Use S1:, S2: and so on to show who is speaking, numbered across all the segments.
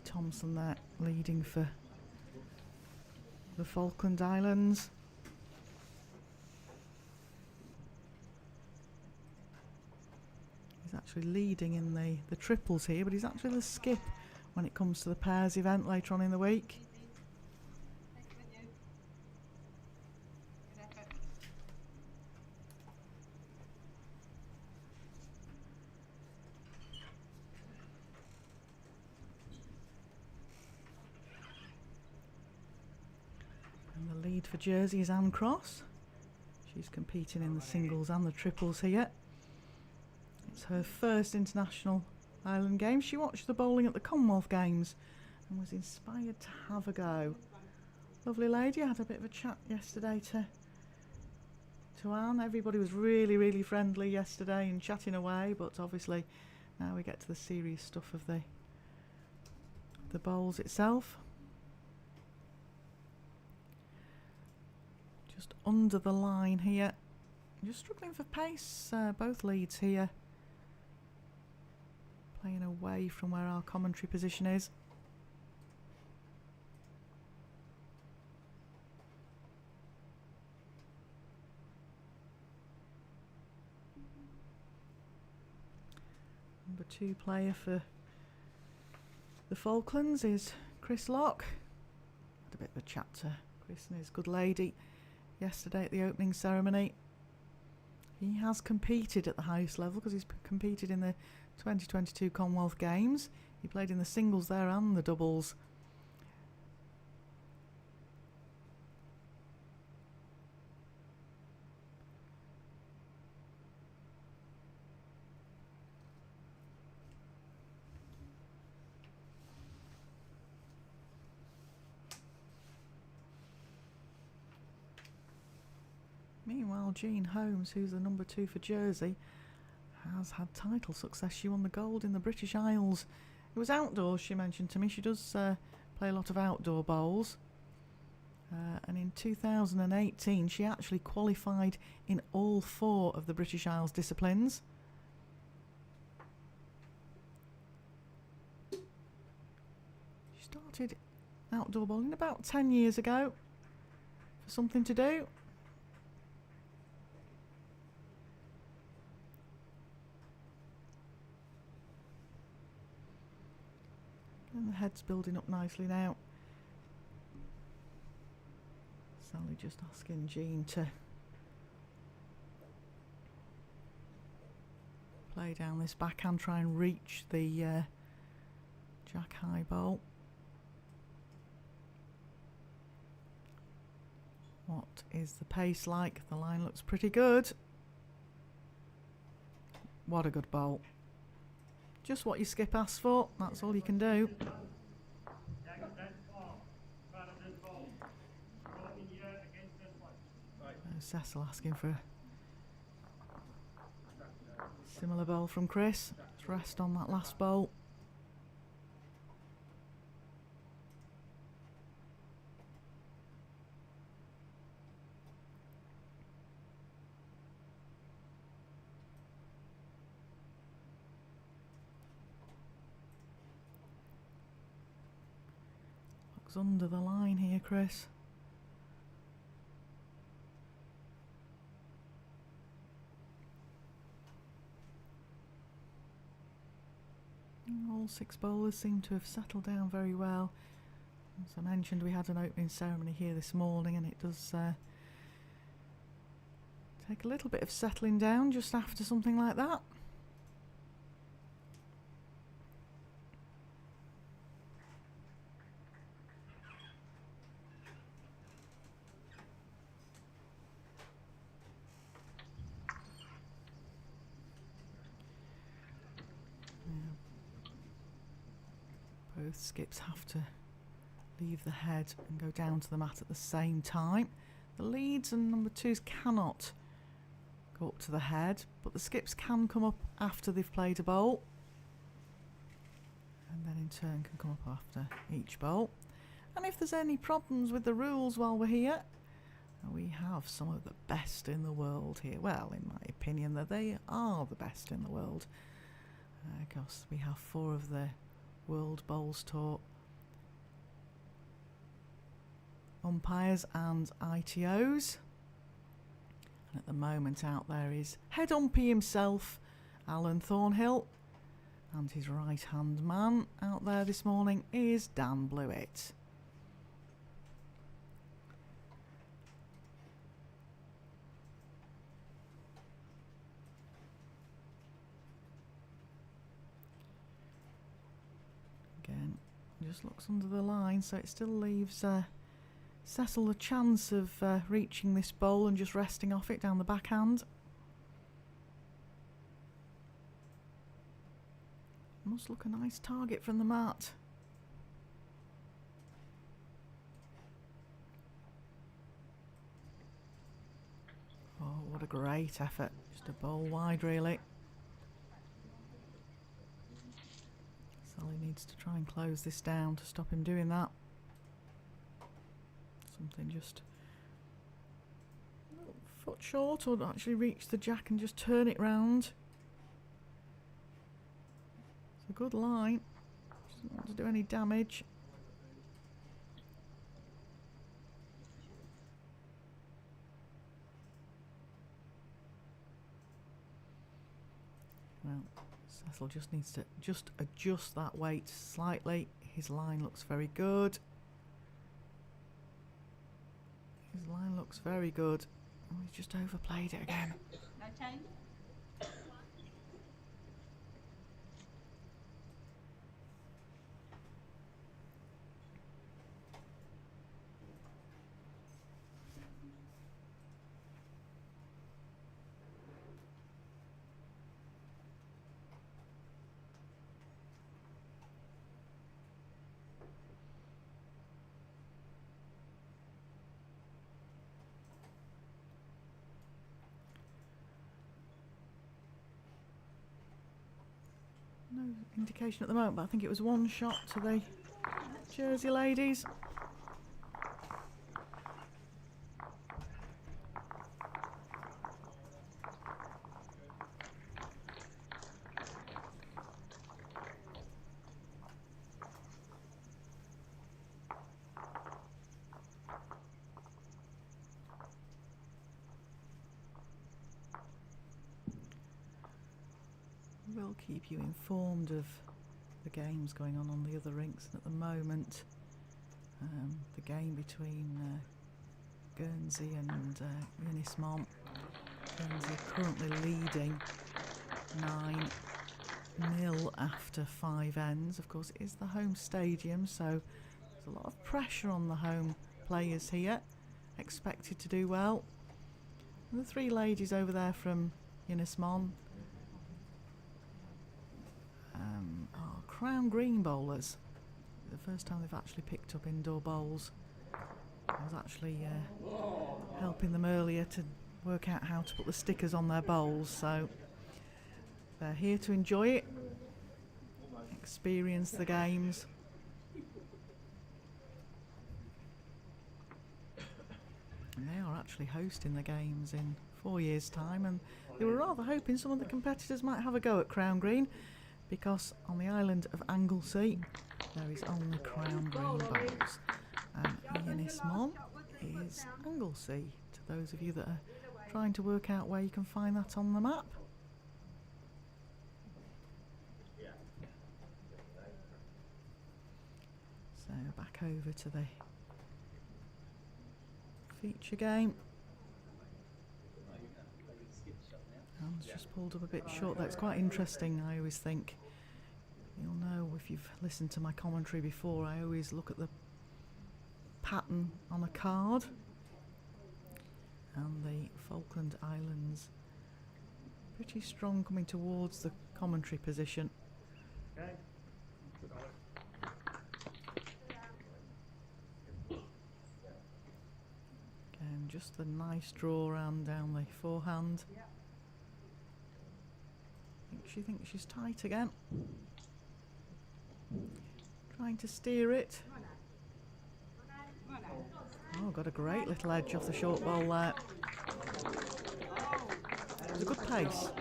S1: Thompson there leading for the Falkland Islands. He's actually leading in the triples here, but he's actually the skip when it comes to the pairs event later on in the week. And the lead for Jersey is Anne Cross. She's competing in the singles and the triples here. It's her first international island game. She watched the bowling at the Commonwealth Games and was inspired to have a go. Lovely lady. I had a bit of a chat yesterday to Anne. Everybody was really friendly yesterday and chatting away, but obviously now we get to the serious stuff of the bowls itself. Just under the line here. Just struggling for pace, both leads here. Playing away from where our commentary position is. Number 2 player for the Falklands is Chris Locke. Had a bit of a chat to Chris and his good lady yesterday at the opening ceremony. He has competed at the highest level because he's competed in the 2022 Commonwealth Games. He played in the singles there and the doubles. Meanwhile, Jean Holmes, who's the number 2 for Jersey, has had title success. She won the gold in the British Isles. It was outdoors, she mentioned to me. She does play a lot of outdoor bowls. And in 2018, she actually qualified in all 4 of the British Isles disciplines. She started outdoor bowling about 10 years ago for something to do. And the head's building up nicely now. Sally just asking Jean to play down this backhand, try and reach the jack high bowl. What is the pace like? The line looks pretty good. What a good bowl. Just what your skip asks for, that's all you can do. Cecil asking for a similar bowl from Chris. Let's rest on that last bowl. Looks under the line here, Chris. All 6 bowlers seem to have settled down very well. As I mentioned, we had an opening ceremony here this morning, and it does take a little bit of settling down just after something like that. Both skips have to leave the head and go down to the mat at the same time. The leads and number 2s cannot go up to the head, but the skips can come up after they've played a bowl, and then in turn can come up after each bowl. And if there's any problems with the rules while we're here, we have some of the best in the world here. Well, in my opinion, that they are the best in the world, because we have 4 of the World Bowls Tour umpires and ITOs. And at the moment out there is head umpy himself, Alan Thornhill, and his right hand man out there this morning is Dan Blewett. Again, just looks under the line, so it still leaves Cecil a chance of reaching this bowl and just resting off it down the backhand. Must look a nice target from the mat. Oh, what a great effort. Just a bowl wide, really. Sally needs to try and close this down to stop him doing that. Something just a foot short, or actually reach the jack and just turn it round. It's a good line. Doesn't want to do any damage. Well, Cecil just needs to just adjust that weight slightly. His line looks very good. His line looks very good. Oh, he's just overplayed it again.
S2: No time.
S1: No indication at the moment, but I think it was one shot to the Jersey ladies. We'll keep you informed of the games going on the other rinks. At the moment, the game between Guernsey and Unismont. Guernsey currently leading 9-0 after 5 ends. Of course, it is the home stadium, so there's a lot of pressure on the home players here, expected to do well. And the 3 ladies over there from Unismont are Crown Green bowlers. The first time they've actually picked up indoor bowls. I was actually helping them earlier to work out how to put the stickers on their bowls, so they're here to enjoy it, experience the games. And they are actually hosting the games in 4 years' time, and they were rather hoping some of the competitors might have a go at Crown Green, because on the island of Anglesey there is only Crown Green bowls, and Unismont is Anglesey, to those of you that are trying to work out where you can find that on the map. So back over to the feature game. Hands just pulled up a bit short. That's quite interesting. I always think, you'll know if you've listened to my commentary before, I always look at the pattern on a card, and the Falkland Islands pretty strong coming towards the commentary position.
S3: Okay.
S1: Again, just the nice draw around down the forehand. She thinks she's tight again. Trying to steer it. Oh, got a great little edge off the short bowl there. It was a good pace.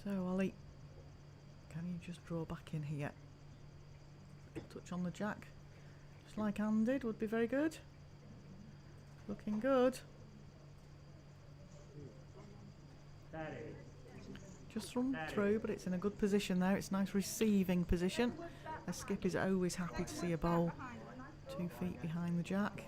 S1: So Ollie, can you just draw back in here? Touch on the jack, just like Anne did, would be very good. Looking good. Just run through, but it's in a good position there. It's a nice receiving position. A skip is always happy to see a bowl 2 feet behind the jack.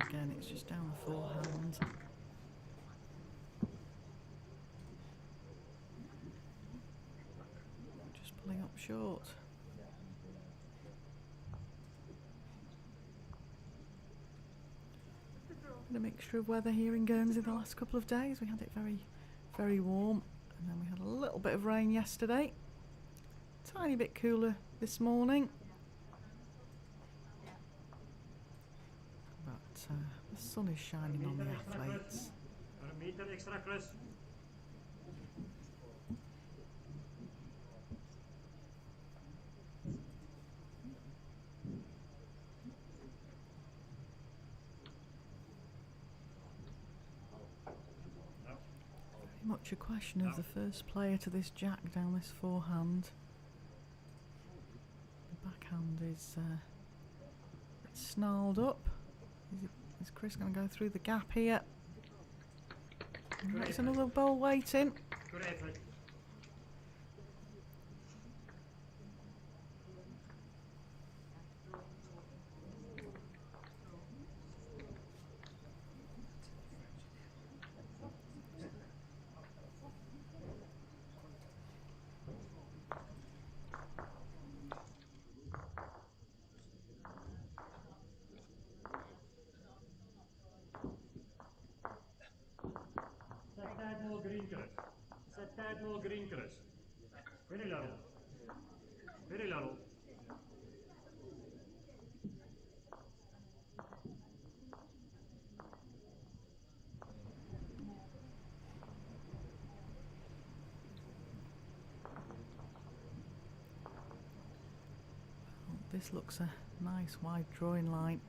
S1: Again, it's just down the forehand. Just pulling up short. Been a mixture of weather here in Guernsey the last couple of days. We had it very, very warm, and then we had a little bit of rain yesterday. Tiny bit cooler this morning. The sun is shining on the athletes. Very much a question of the first player to this jack down this forehand. The backhand is snarled up. Is Chris going to go through the gap here? There's another bowl waiting.
S2: Very low.
S1: This looks a nice wide drawing line.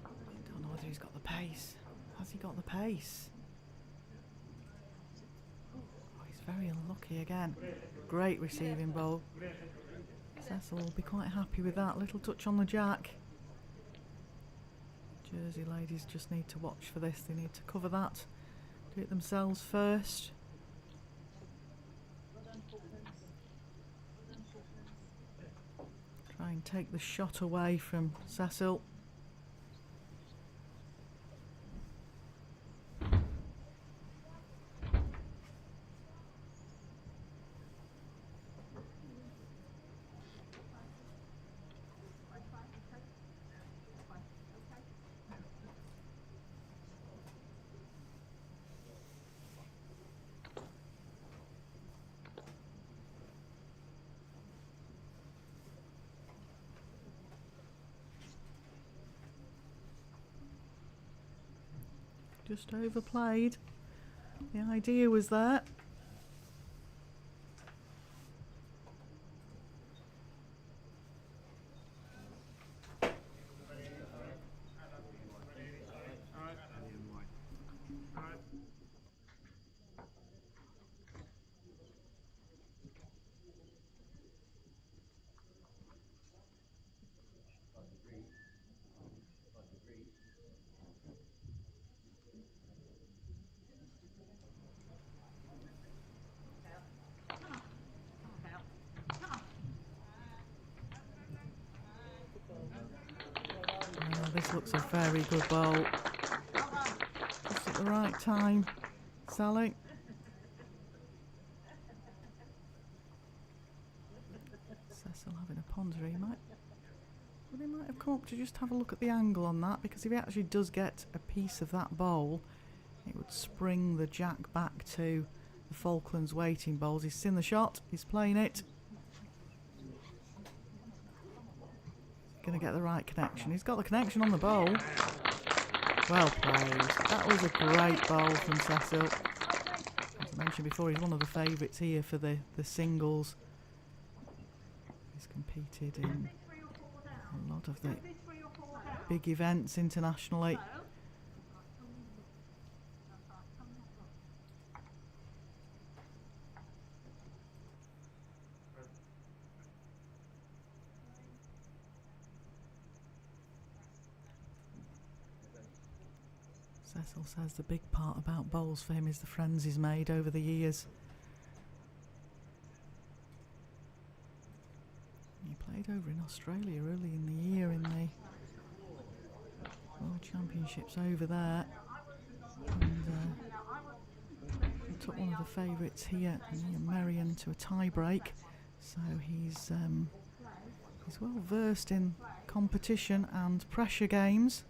S1: I don't know whether he's got the pace. Has he got the pace? Oh, he's very unlucky again. Great receiving bowl. Cecil will be quite happy with that. Little touch on the jack. Jersey ladies just need to watch for this. They need to cover that. Do it themselves first. Try and take the shot away from Cecil. Just overplayed. The idea was there. This looks a very good bowl. Just at the right time, Sally. Cecil having a ponder, he might But he might have come up to just have a look at the angle on that, because if he actually does get a piece of that bowl, it would spring the jack back to the Falklands waiting bowls. He's seen the shot, he's playing it. Going to get the right connection. He's got the connection on the bowl. Well played. That was a great bowl from Cecil. As I mentioned before, he's one of the favourites here for the singles. He's competed in a lot of the big events internationally. Cecil says the big part about bowls for him is the friends he's made over the years. He played over in Australia early in the year in the World Championships over there, and he took one of the favourites here, Marion, to a tie break. So he's well versed in competition and pressure games.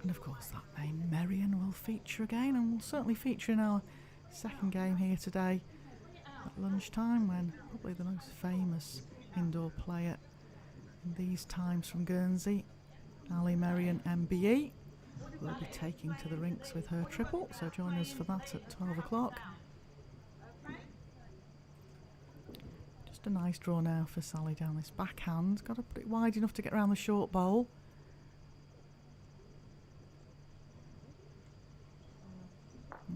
S1: And of course that name Marion will feature again, and will certainly feature in our second game here today at lunchtime, when probably the most famous indoor player in these times from Guernsey, Ali Marion MBE, will be taking to the rinks with her triple, so join us for that at 12 o'clock. Just a nice draw now for Sally down this backhand. Got to put it wide enough to get around the short bowl.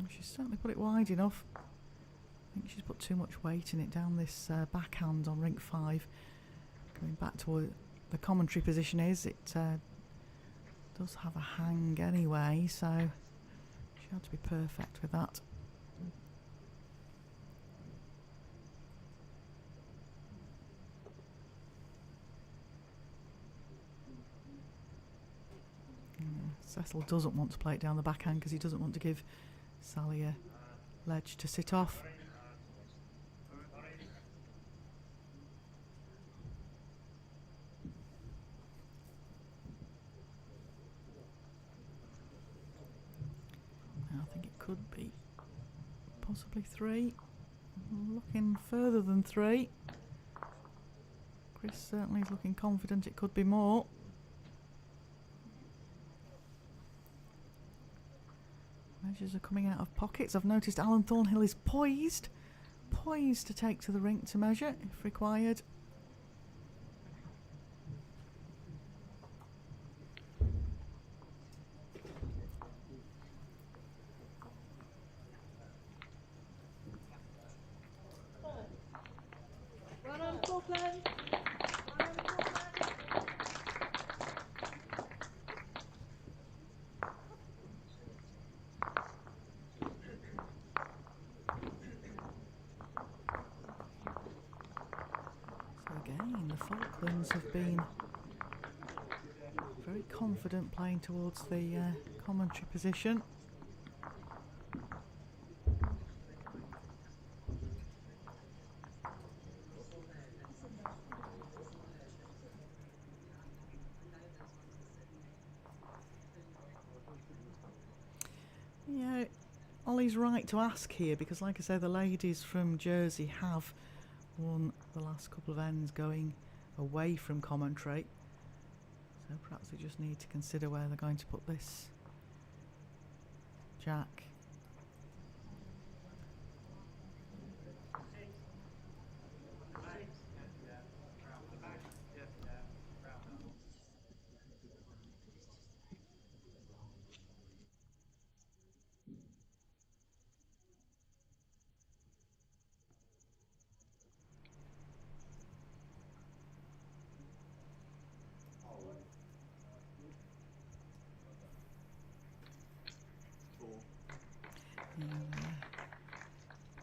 S1: She's certainly put it wide enough. I think she's put too much weight in it down this backhand on rink 5. Going back to where the commentary position is, it does have a hang anyway, so she had to be perfect with that. Cecil doesn't want to play it down the backhand because he doesn't want to give Sally a ledge to sit off. I think it could be possibly 3. Looking further than 3. Chris certainly is looking confident it could be more. Measures are coming out of pockets. I've noticed Alan Thornhill is poised to take to the rink to measure if required.
S2: Well done, Falkland.
S1: Again, the Falklands have been very confident playing towards the commentary position. Yeah, Ollie's right to ask here, because like I say, the ladies from Jersey have won the last couple of ends going away from commentary, so perhaps they just need to consider where they're going to put this jack.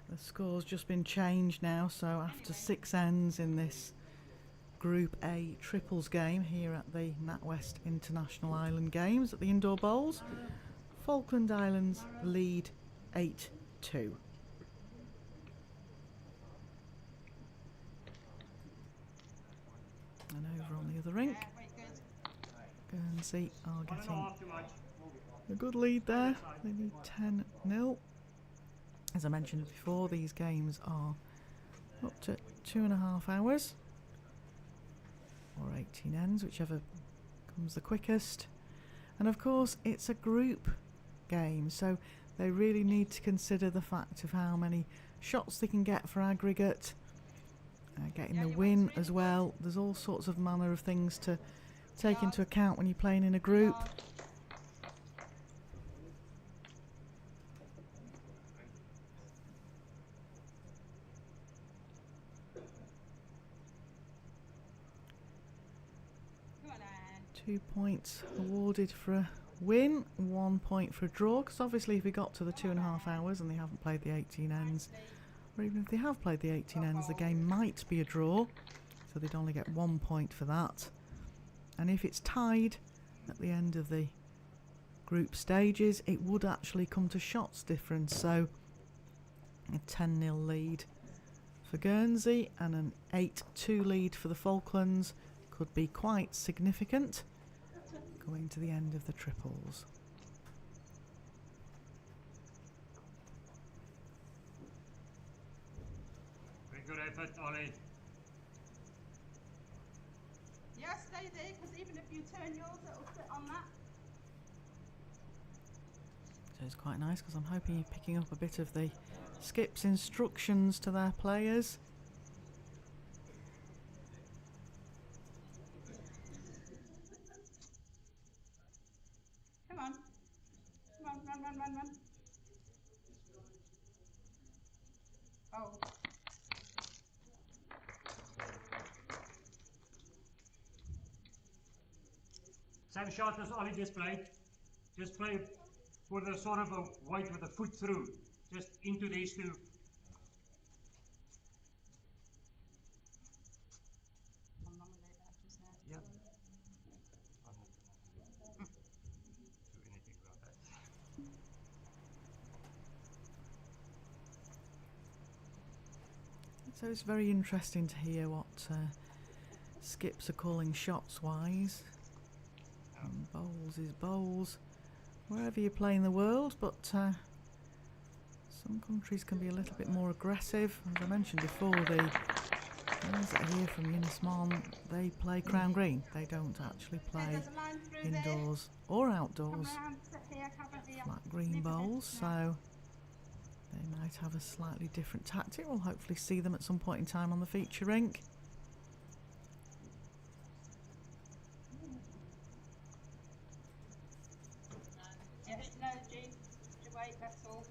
S1: The score's just been changed now, so after 6 ends in this Group A triples game here at the NatWest International Island Games at the Indoor Bowls, Falkland Islands lead 8-2. And over on the other rink, Guernsey are getting a good lead there. They need 10-0. As I mentioned before, these games are up to 2.5 hours, or 18 ends, whichever comes the quickest. And of course, it's a group game, so they really need to consider the fact of how many shots they can get for aggregate, getting the win as well. There's all sorts of manner of things to take into account when you're playing in a group. 2 points awarded for a win, 1 point for a draw, because obviously if we got to the 2.5 hours and they haven't played the 18 ends, or even if they have played the 18 ends, the game might be a draw, so they'd only get 1 point for that. And if it's tied at the end of the group stages, it would actually come to shots difference, so a 10-0 lead for Guernsey and an 8-2 lead for the Falklands could be quite significant going to the end of the triples.
S2: Very good effort, Ollie.
S3: Yeah, stay there, because even if you turn yours, it'll sit on that.
S1: So it's quite nice, because I'm hoping you're picking up a bit of the skips' instructions to their players.
S3: Come on. Come on, run, run, run, run. Oh.
S2: Same shot as Ollie just played. Just play for the sort of a white with a foot through. Just into these two.
S3: I'll nominate that just now.
S2: Yeah. I'm not going to do anything about that.
S1: So it's very interesting to hear what skips are calling shots wise. And bowls is bowls wherever you play in the world, but some countries can be a little bit more aggressive. As I mentioned before, the ones that are here from Unismon, they play crown green. They don't actually play indoors or outdoors flat green bowls, so they might have a slightly different tactic. We'll hopefully see them at some point in time on the feature rink.
S3: That's all.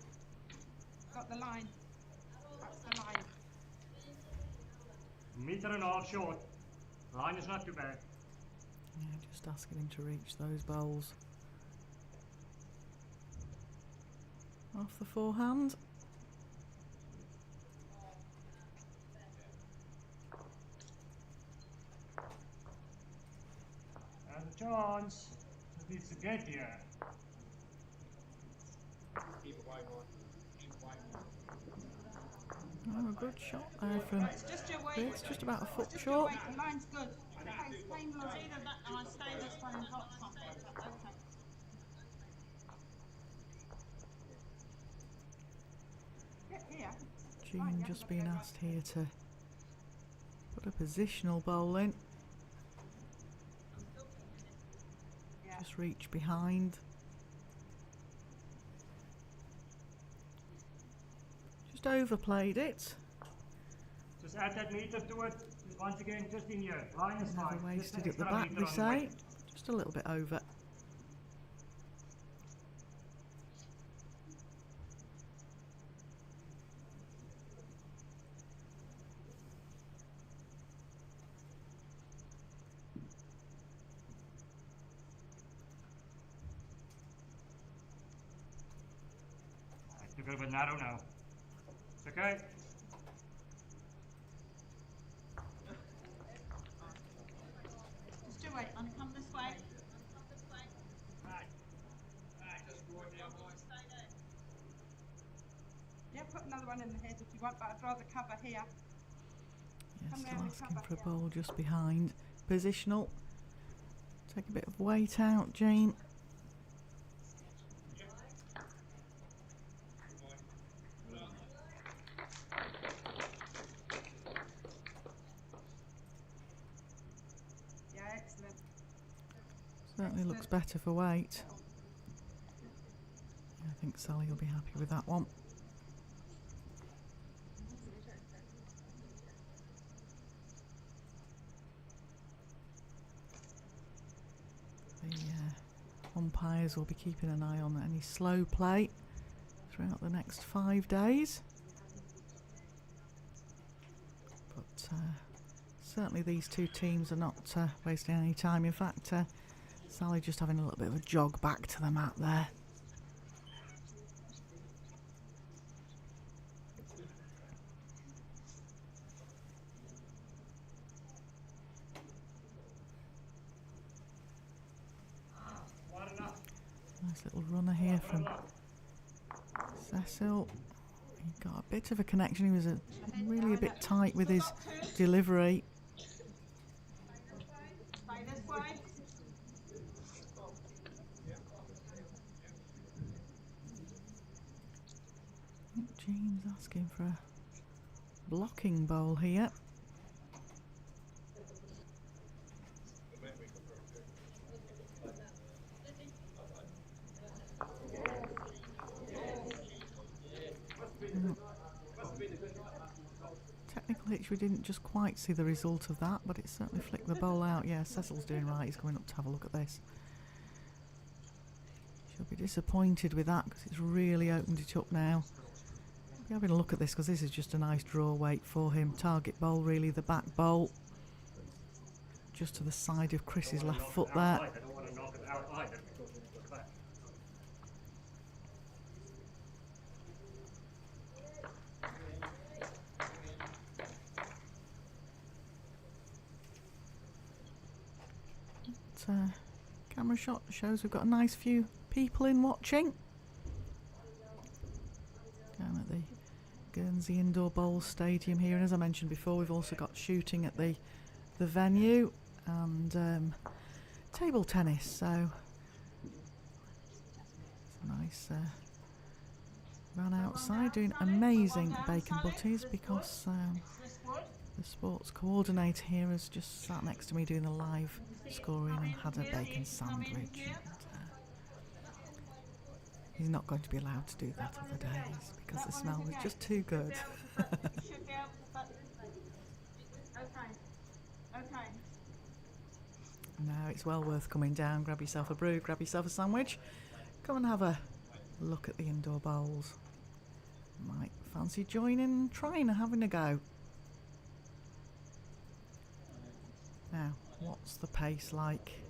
S3: Got the line. That's the line.
S2: 1.5 meters short. Line is not too bad.
S1: Yeah, just asking him to reach those bowls. Off the forehand.
S2: And a chance. Just needs to get here.
S1: Oh, a good shot there from Chris, just about a foot short.
S3: The line's good. Okay, same line. Either that and I stay this one and hot something. Okay. Get here.
S1: Jean just being asked here to put a positional bowl in.
S3: Yeah.
S1: Just reach behind. Just overplayed it.
S2: Just add that meter to it. Just once again, just in here. Line is
S1: Never
S2: fine.
S1: wasted
S2: Just
S1: at the
S2: extra
S1: back,
S2: meter
S1: we
S2: on the
S1: say.
S2: right.
S1: Just a little bit over.
S2: It's a bit of a narrow now. It's okay.
S3: Just do it. And come this way. Yeah, put another one in the head if you want, but I'd rather cover here.
S1: Yes,
S3: Come
S1: still
S3: round and
S1: asking
S3: cover
S1: for a
S3: here.
S1: bowl just behind. positional. Take a bit of weight out, Jean.
S3: Yeah, excellent.
S1: Certainly looks better for weight. I think Sally will be happy with that one. The umpires will be keeping an eye on any slow play throughout the next 5 days. But certainly these two teams are not wasting any time. In fact, Sally just having a little bit of a jog back to the mat there. Nice little runner here from Cecil. He got a bit of a connection. He was really a bit tight with his delivery.
S3: Stay this way.
S1: I think Jean's asking for a blocking bowl here. Technical hitch, we didn't just quite see the result of that, but it certainly flicked the bowl out. Yeah, Cecil's doing right. He's going up to have a look at this. She'll be disappointed with that because it's really opened it up now. We'll be having a look at this because this is just a nice draw weight for him. Target bowl, really, the back bowl. Just to the side of Chris's left foot there.
S2: I don't want to knock it out either because it goes back.
S1: Camera shot shows we've got a nice few people in watching. Down at the Guernsey Indoor Bowl Stadium here, and as I mentioned before, we've also got shooting at the venue and table tennis, so it's a nice run outside doing amazing bacon butties because the sports coordinator here has just sat next to me doing the live scoring and had a bacon sandwich. And, he's not going to be allowed to do that other days because the smell was just too good. Now it's well worth coming down, grab yourself a brew, grab yourself a sandwich, come and have a look at the indoor bowls. Might fancy joining, trying and having a go. Now, what's the pace like?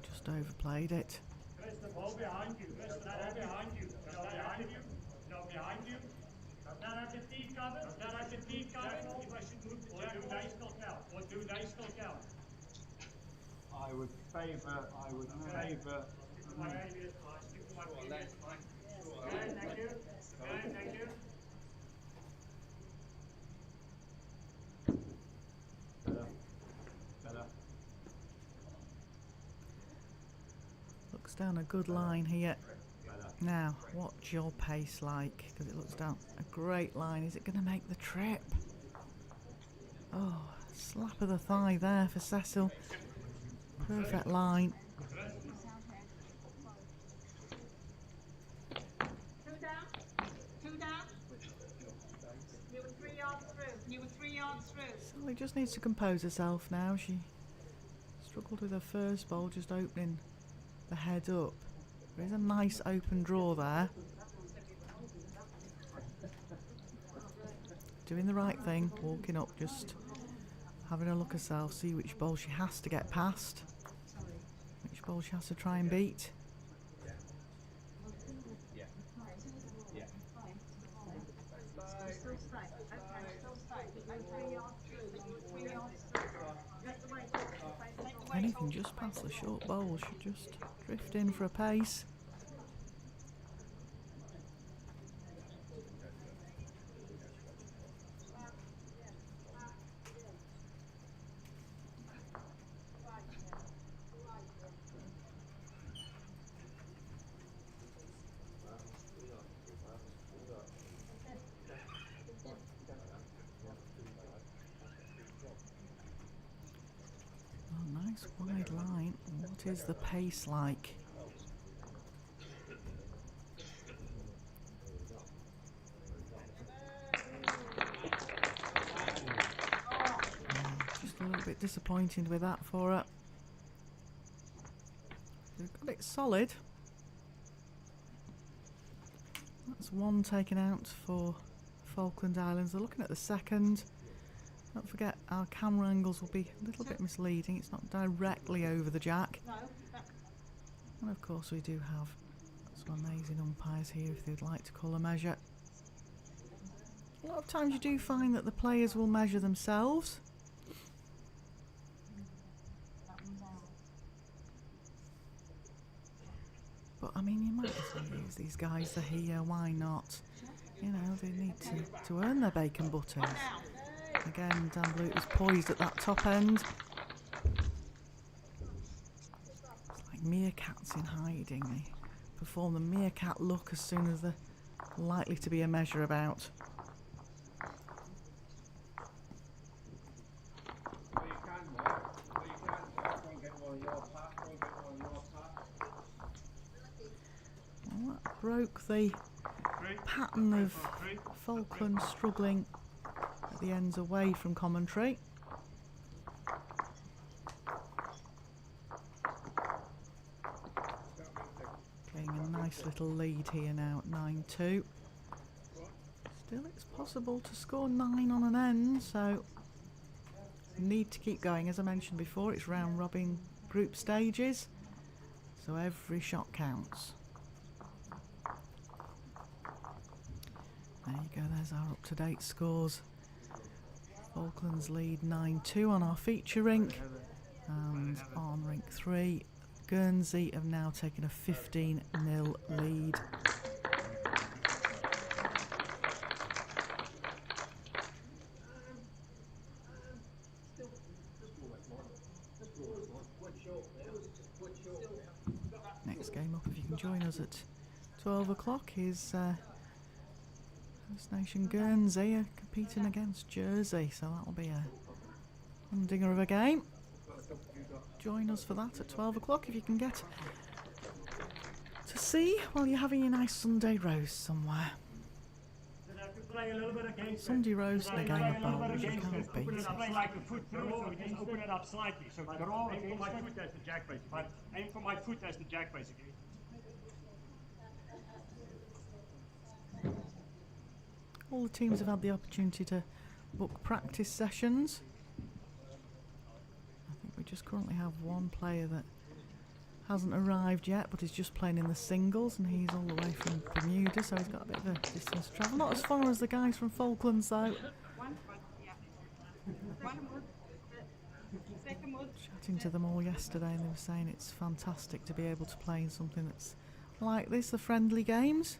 S1: Just overplayed it.
S2: Press the ball behind you. Press the ball behind you. No behind you. No behind you. Not at the feet covered. Not at the feet covered. You must move the jack. Or do they still count? Or do they still count?
S4: I would favour.
S2: My idea is fine. Stick to my previous fine. Okay, thank you. Okay, thank you.
S4: Better.
S1: Looks down a good line here. Now, what's your pace like? Because it looks down a great line. Is it going to make the trip? Oh, slap of the thigh there for Cecil. Perfect line.
S3: Two down. You were 3 yards through. You were 3 yards through.
S1: Sally just needs to compose herself now. She struggled with her first bowl, just opening the head up. There is a nice open draw there. Doing the right thing, walking up, just having a look herself, see which bowl she has to get past, which bowl she has to try and beat.
S3: Still stay. Okay, still stay. Okay, 3 yards through. You were 3 yards through. Take the weight off. Take the weight
S1: Anything
S3: off.
S1: just past the short bowl should just drift in for a pace. Nice wide line. What is the pace like? Just a little bit disappointed with that for her. We've got it solid. That's one taken out for Falkland Islands. They're looking at the second. Don't forget, our camera angles will be a little bit misleading. It's not directly over the jack. And of course we do have some amazing umpires here if they'd like to call a measure. A lot of times you do find that the players will measure themselves. But I mean, you might as well use these guys. They're here, why not? You know, they need to earn their bacon butters. Again, Dan Blue is poised at that top end. It's like meerkats in hiding. They perform the meerkat look as soon as they're likely to be a measure about. Well, that broke the pattern of Falkland struggling at the ends away from commentary. Getting a nice little lead here now at 9-2. Still, it's possible to score 9 on an end, so need to keep going. As I mentioned before, it's round robin group stages, so every shot counts. There you go, there's our up-to-date scores. Falklands lead 9-2 on our feature rink, and on rink 3, Guernsey have now taken a 15-0 lead. Next game up, if you can join us at 12 o'clock, is First Nation Guernsey are competing against Jersey, so that'll be a humdinger of a game. Join us for that at 12 o'clock if you can get to see while you're having your nice Sunday roast somewhere. Sunday roast and a game of bowls, you can't beat it.
S2: Play like a foot through, so we just open it up slightly. So draw aim for my foot as the jack, basically. Aim for my foot as the jack, basically.
S1: All the teams have had the opportunity to book practice sessions. I think we just currently have one player that hasn't arrived yet, but is just playing in the singles, and he's all the way from Bermuda, so he's got a bit of a distance to travel. Not as far as the guys from Falklands, though. Chatting to them all yesterday, and they were saying it's fantastic to be able to play in something that's like this, the friendly games.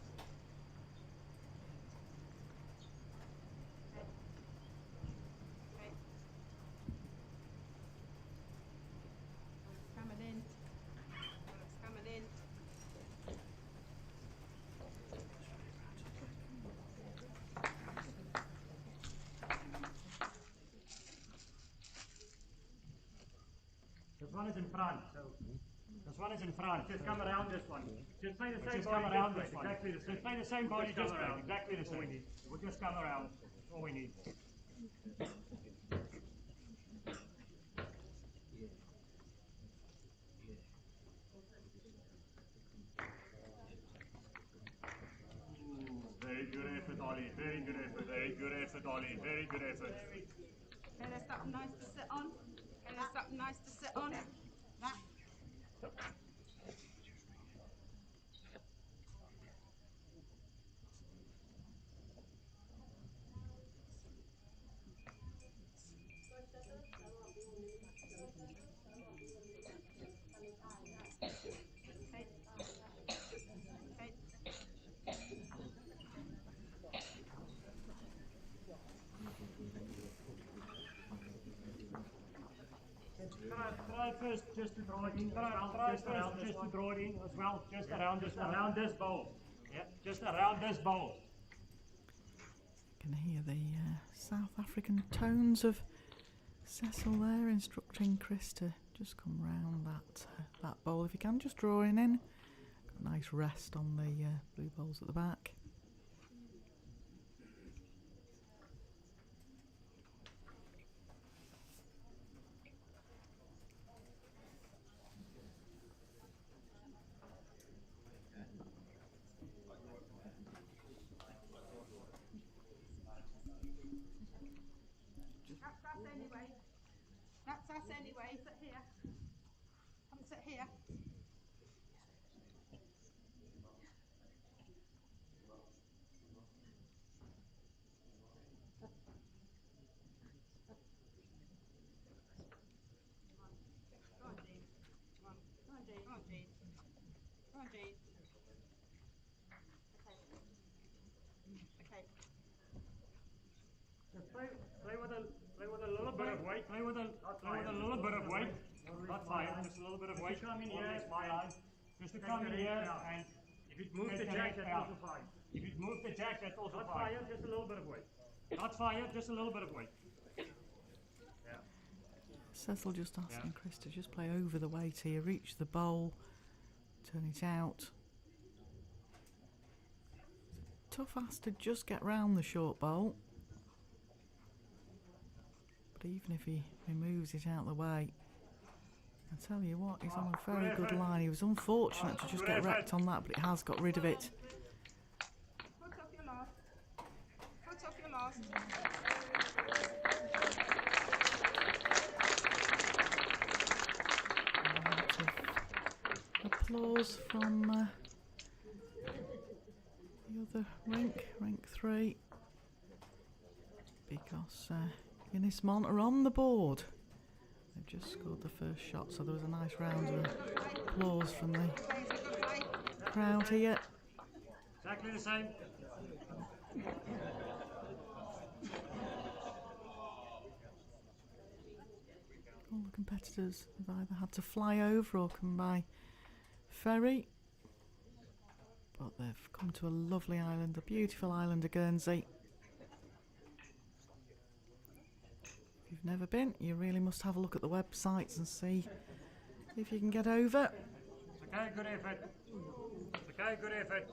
S2: This one is in front, so this one is in front. Just come around this one. Just play the same body. Come around this one. Exactly the same. Just play the same body. Just around. Exactly the same. We'll just come around. That's all we need. Very good effort, Ollie. Very good effort. Very good effort, Ollie. Very good effort.
S3: Okay, there's something nice to sit on. Okay, there's something nice to sit on. That.
S2: Try first just to draw it in. Try first just to draw it in as well. Just around this one. Around this bowl. Yeah, just around this bowl.
S1: You can hear the South African tones of Cecil there instructing Chris to Just come round that bowl if you can, just drawing in. Got a nice rest on the blue bowls at the back.
S3: That's us anyway. That's us anyway. Sit here. Come sit here. Go on, Jean. Go on, Jean. Go on, Jean. Go on, Jean. Okay.
S2: Just play with a little bit of weight. Play with a little bit of weight. Not fire, just a little bit of weight. Come in here, my line. Just to come in here and if it moves the jack, that's also fine. If it moves the jack, that's also fine. Not fire, just a little bit of weight. Not fire, just a little bit of weight. Yeah.
S1: Cecil just asking Chris to just play over the weight here, reach the bowl, turn it out. Tough ask to just get round the short bowl. But even if he moves it out the way, I tell you what, he's on a very good line. He was unfortunate to just get wrecked on that, but it has got rid of it.
S3: Put up your last. Put up your last.
S1: Applause from the other rink 3, because Guinnessmont are on the board. They've just scored the first shot, so there was a nice round of applause from the crowd here.
S2: Exactly the same.
S1: All the competitors have either had to fly over or come by ferry, but they've come to a lovely island, a beautiful island of Guernsey. If you've never been, you really must have a look at the websites and see if you can get over.
S2: Okay, good effort. Okay, good effort.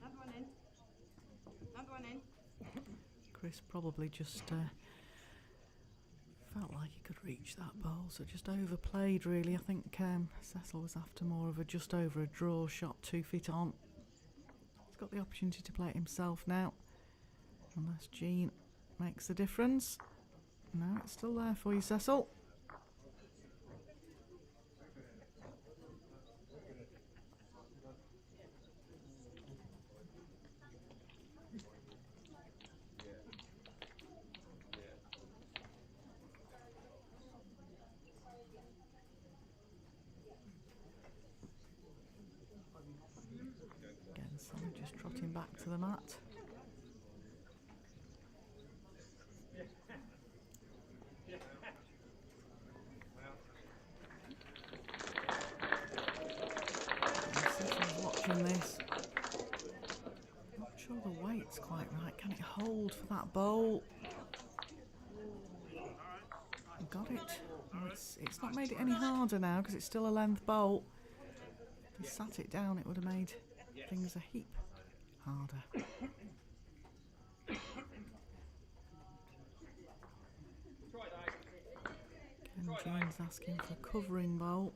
S3: Another one in. Another one in.
S1: Chris probably just felt like he could reach that bowl, so just overplayed really. I think Cecil was after more of a just over a draw shot 2 feet on. He's got the opportunity to play it himself now, unless Jean makes the difference. No, it's still there for you, Cecil. Again, Sally just trotting back to the mat. Watching this. Not sure the weight's quite right. Can it hold for that bowl? Got it. Well, it's not made it any harder now because it's still a length bowl. If he sat it down, it would have made things a heap harder. Ken James asking for covering bowl.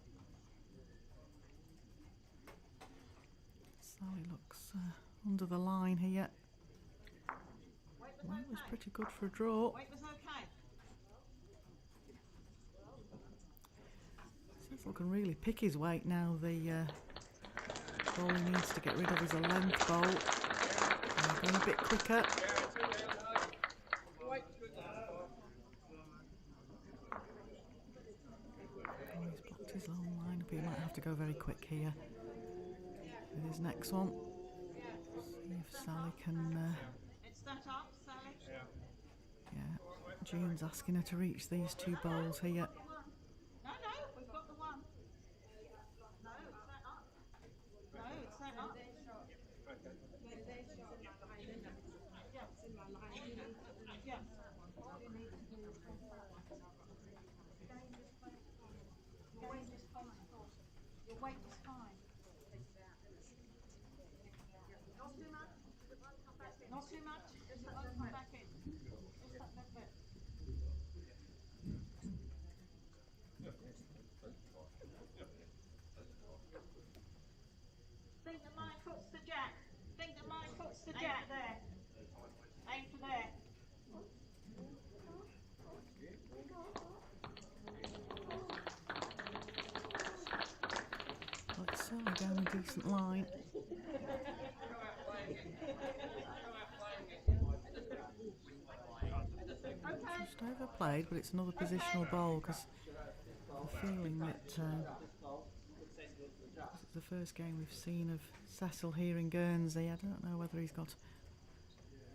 S1: Sally looks under the line here. Well, it was pretty good for a draw.
S3: Weight was okay.
S1: Cecil can really pick his weight now. The bowl he needs to get rid of is a length bowl. Going a bit quicker. Oh, he's blocked his long line up. He might have to go very quick here with his next one. See if Sally can.
S3: It's that up, Sally.
S1: Yeah, June's asking her to reach these 2 bowls here.
S3: No, we've got the one. No, it's that up. No, it's that up. Yeah. Your weight is fine. Your weight is fine. Not too much. Not too much. Just let them come back in. Just that little bit. Think that my foot's the jack. Think that my foot's the jack. There. Aim for there.
S1: Well, it's certainly down a decent line. Just overplayed, but it's another positional bowl because the feeling that this is the first game we've seen of Cecil here in Guernsey. I don't know whether he's got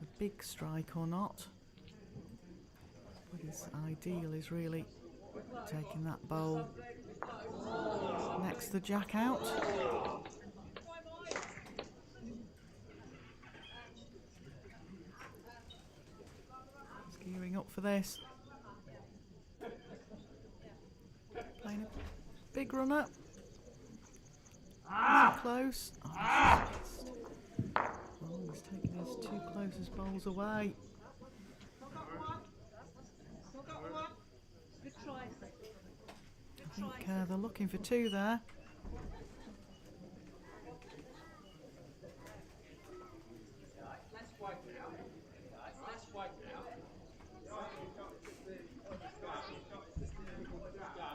S1: a big strike or not, but his ideal is really taking that bowl next to the jack out. He's gearing up for this. Playing a big runner. Is he close? Oh, he's taking his two closest bowls away.
S3: Good try.
S1: I think they're looking for two there.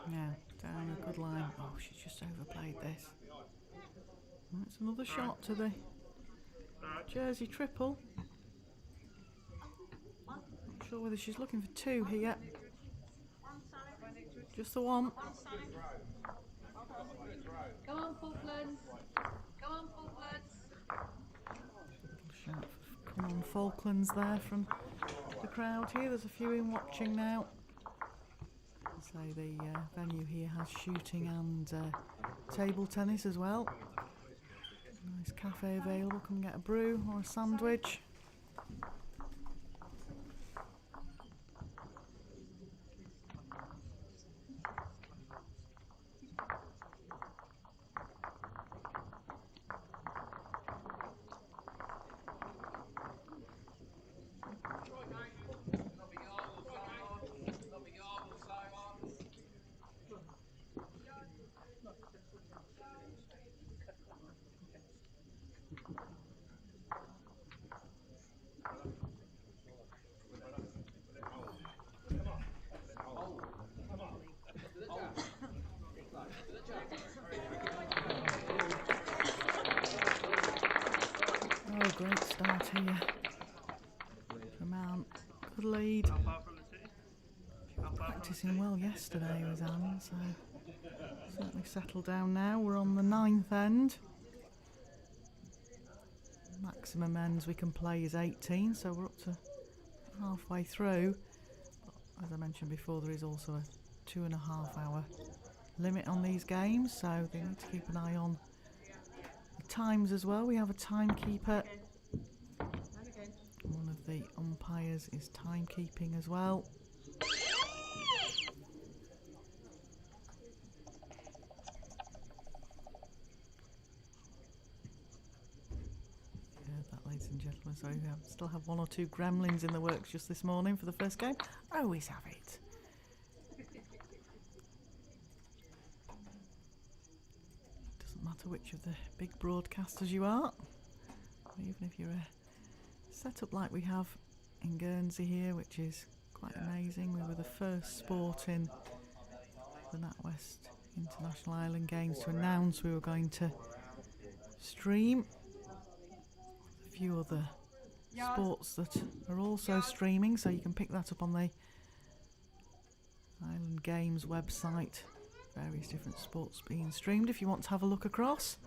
S1: Yeah, down a good line. Oh, she's just overplayed this. That's another shot to the Jersey triple. Not sure whether she's looking for two here. Just the one.
S3: Go on, Falklands. Go on, Falklands.
S1: Little shout for come on Falklands there from the crowd here. There's a few in watching now. Say the venue here has shooting and table tennis as well. Nice cafe available. Come and get a brew or a sandwich. Oh, great start here from Anne. Good lead. She was practising well yesterday with Anne, so certainly settled down now. We're on the 9th end. Maximum ends we can play is 18, so we're up to halfway through. But as I mentioned before, there is also a 2.5 hour limit on these games, so they need to keep an eye on the times as well. We have a timekeeper. One of the umpires is timekeeping as well. You heard that, ladies and gentlemen. Sorry, we still have one or two gremlins in the works just this morning for the first game. I always have it. Doesn't matter which of the big broadcasters you are, even if you're set up like we have in Guernsey here, which is quite amazing. We were the first sport in the NatWest International Island Games to announce we were going to stream. A few other sports that are also streaming, so you can pick that up on the Island Games website. Various different sports being streamed if you want to have a look across.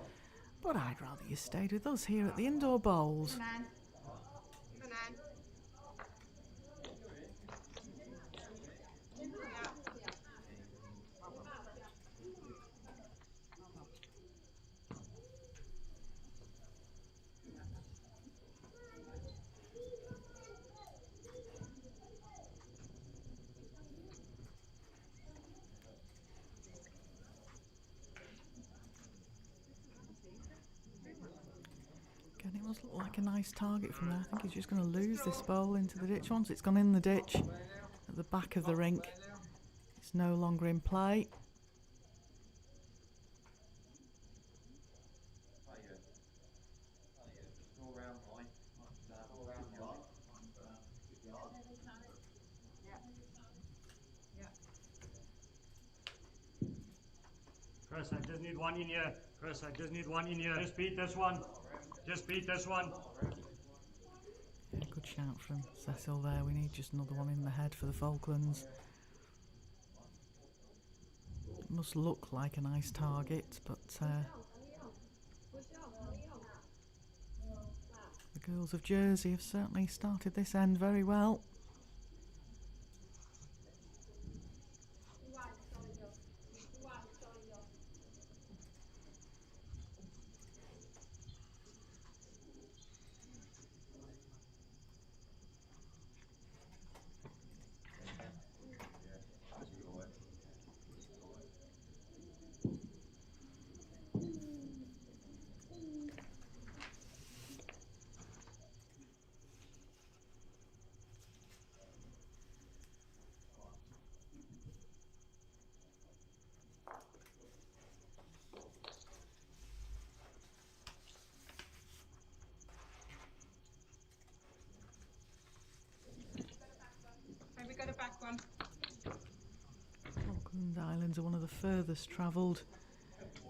S1: But I'd rather you stayed with us here at the Indoor Bowls. like a nice target from there. I think he's just going to lose this bowl into the ditch. Once it's gone in the ditch at the back of the rink, it's no longer in play.
S2: Chris, I just need one in here. Chris, I just need one in here. Just beat this one. Just beat this one.
S1: Yeah, good shout from Cecil there. We need just another one in the head for the Falklands. It must look like a nice target, but the girls of Jersey have certainly started this end very well.
S3: We got a back one.
S1: Falkland Islands are one of the furthest travelled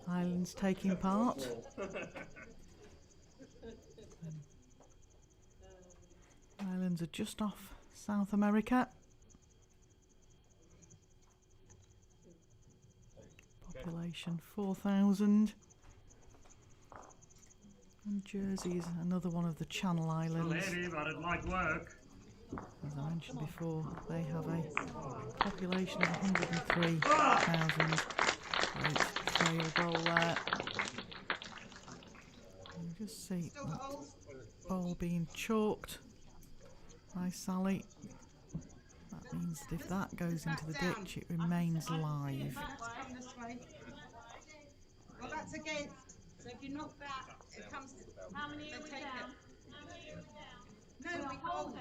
S1: islands taking part. Islands are just off South America. Population 4,000. And Jersey is another one of the Channel Islands.
S2: Heavy, but it might work.
S1: As I mentioned before, they have a population of 103,000. Great trail bowl there. You just see that bowl being chalked by Sally. That means that if that goes into the ditch, it remains live.
S3: Come this way. Well, that's against. So if you knock that, it comes. How many are we down? No, we hold.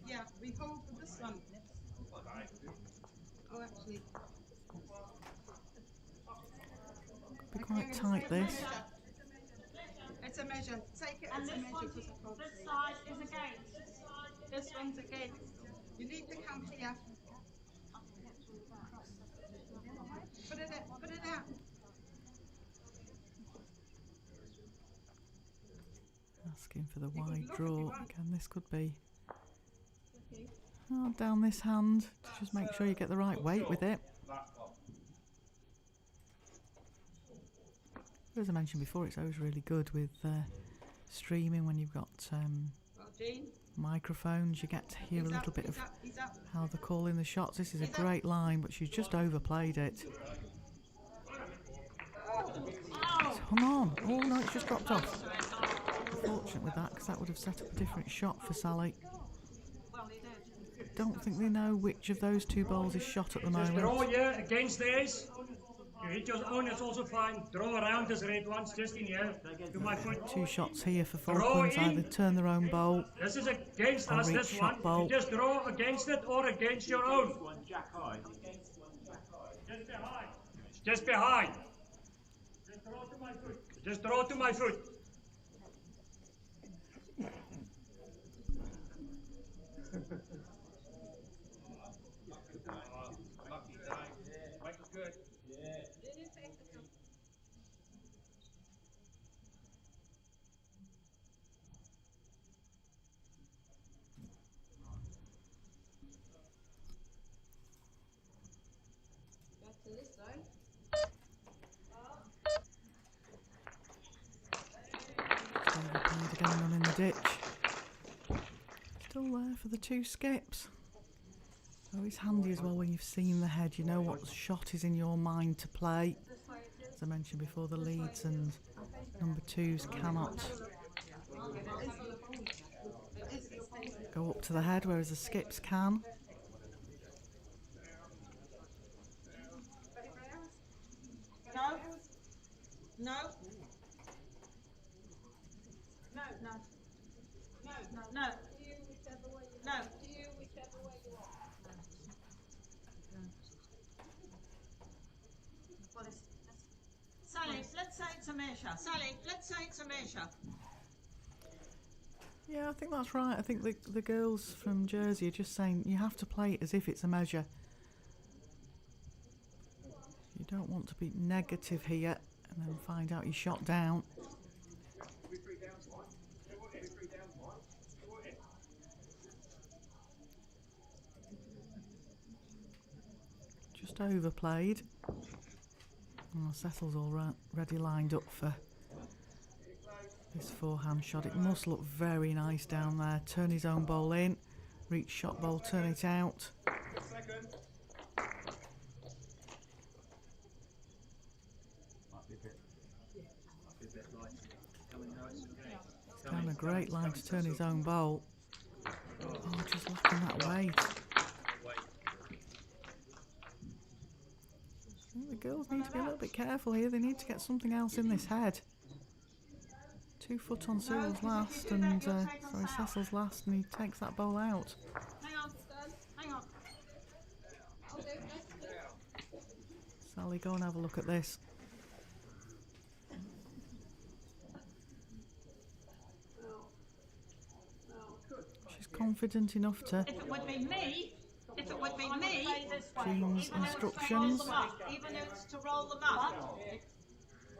S3: Yeah, we hold for this one. Oh, actually.
S1: Be quite tight this.
S3: It's a measure. Take it as a measure. This
S5: side is against.
S3: This one's against. You need to come here. Put it out. Put it out.
S1: Asking for the wide draw. Again, this could be down this hand to just make sure you get the right weight with it. As I mentioned before, it's always really good with streaming when you've got microphones. You get to hear a little bit of how they're calling the shots. This is a great line, but she's just overplayed it. It's hung on. Oh no, it's just dropped off. Unfortunate with that, because that would have set up a different shot for Sally. Don't think they know which of those two bowls is shot at the moment.
S2: Just draw here against theirs. You hit your own, it's also fine. Draw around this red ones, just in here. To my foot.
S1: Two shots here for Falklands, either turn their own bowl.
S2: This is against
S1: or
S2: us,
S1: reach
S2: this
S1: shot
S2: one.
S1: bowl.
S2: You just draw against it or against your own. Just behind. Just behind. Just draw to my foot. Just draw to my foot.
S1: Again on in the ditch. Still there for the two skips. Always handy as well when you've seen the head, you know what shot is in your mind to play. As I mentioned before, the leads and number twos cannot go up to the head, whereas the skips can.
S3: No. No. No. No. No. Well, Sally, let's say it's a measure. Sally, let's say it's a measure.
S1: Yeah, I think that's right. I think the girls from Jersey are just saying you have to play it as if it's a measure. You don't want to be negative here and then find out you're shot down. Just overplayed. Oh, Cecil's already lined up for this forehand shot. It must look very nice down there. Turn his own ball in, reach shot ball, turn it out. It's down a great line to turn his own bowl. Oh, just looking that weight. The girls need to be a little bit careful here. They need to get something else in this head. 2 foot on Cyril's last, and sorry, Cecil's last, and he takes that bowl out.
S3: Hang on, hang on.
S1: Sally, go and have a look at this. She's confident enough to.
S3: If it would be me,
S1: Jean's instructions.
S3: even if it's to roll them up.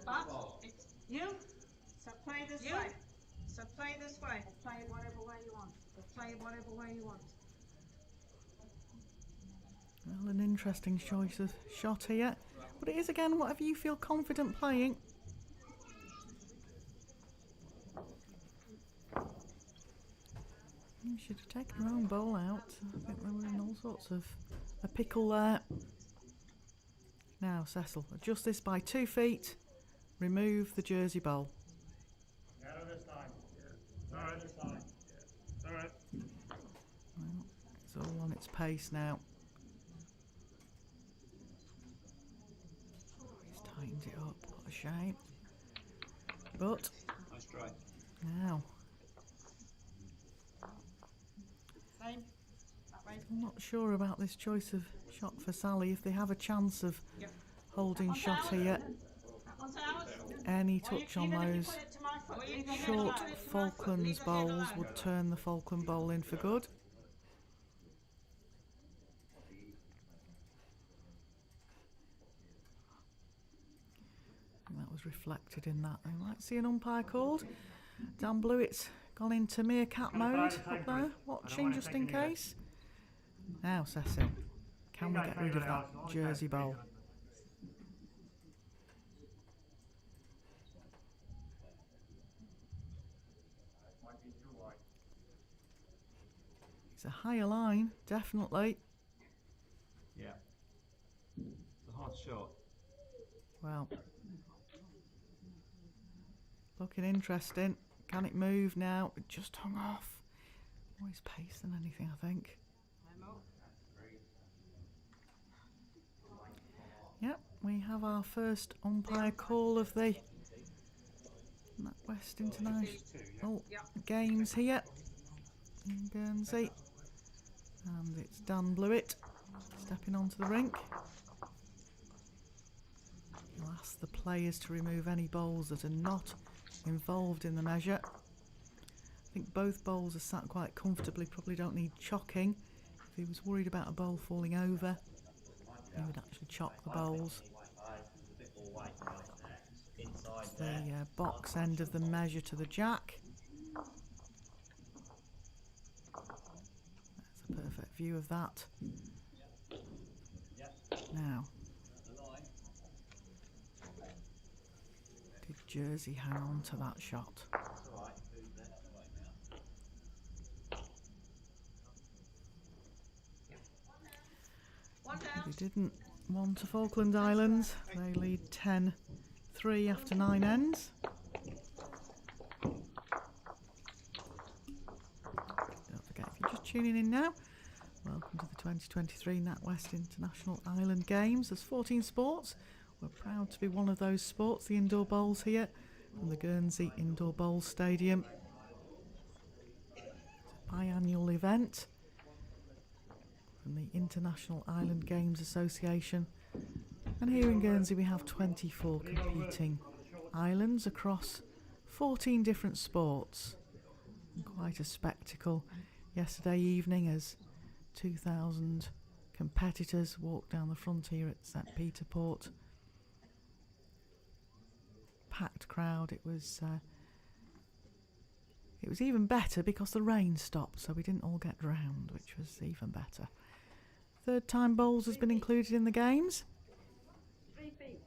S3: But it's you. So play this way. So play this way. Play it whatever way you want. Play it whatever way you want.
S1: Well, an interesting choice of shot here. But it is, again, whatever you feel confident playing. You should have taken her own bowl out. I think they were in all sorts of a pickle there. Now, Cecil, adjust this by 2 feet. Remove the Jersey bowl.
S2: Better this time. Better this time. Alright.
S1: Well, it's all on its pace now. Oh, he's tightened it up. What a shame. But
S4: Nice try.
S1: now,
S3: Same. That way.
S1: I'm not sure about this choice of shot for Sally. If they have a chance of
S3: Yep.
S1: holding shot here,
S3: Onto ours.
S1: any touch on
S3: Even if you
S1: those
S3: put it to my foot, even if you
S1: short
S3: put it to my foot,
S1: Falklands
S3: leave it
S1: bowls
S3: alone.
S1: would turn the Falkland bowl in for good. And that was reflected in that. We might see an umpire called. Dan Blewett's gone into meerkat mode up there, watching just in case. Now, Cecil, can we get rid of that Jersey bowl?
S2: Might be too wide.
S1: It's a higher line, definitely.
S4: Yeah. It's a hard shot.
S1: Well, looking interesting. Can it move now? It just hung off. More his pace than anything, I think. Yep, we have our first umpire call of the NatWest International Games here in Guernsey. And it's Dan Blewett stepping onto the rink. He'll ask the players to remove any bowls that are not involved in the measure. I think both bowls are sat quite comfortably, probably don't need chocking. If he was worried about a bowl falling over, he would actually chock the bowls. It's the box end of the measure to the jack. That's a perfect view of that. Now, did Jersey hang on to that shot? They didn't want to Falkland Islands. They lead 10-3 after 9 ends. Don't forget, if you're just tuning in now, welcome to the 2023 NatWest International Island Games. There's 14 sports. We're proud to be one of those sports, the indoor bowls here from the Guernsey Indoor Bowls Stadium. biannual event from the International Island Games Association. And here in Guernsey we have 24 competing islands across 14 different sports. And quite a spectacle yesterday evening as 2,000 competitors walked down the front here at St Peter Port. Packed crowd. It was even better because the rain stopped, so we didn't all get drowned, which was even better. Third time bowls has been included in the games.
S3: 3 feet.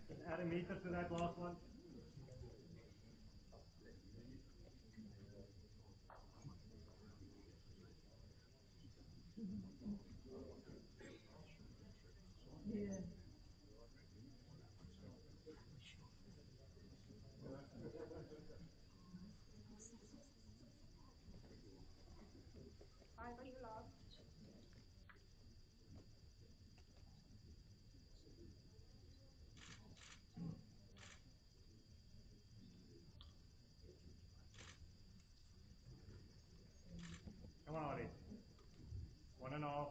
S2: Just add a meter to that last one. Come on, Ollie. 1.5.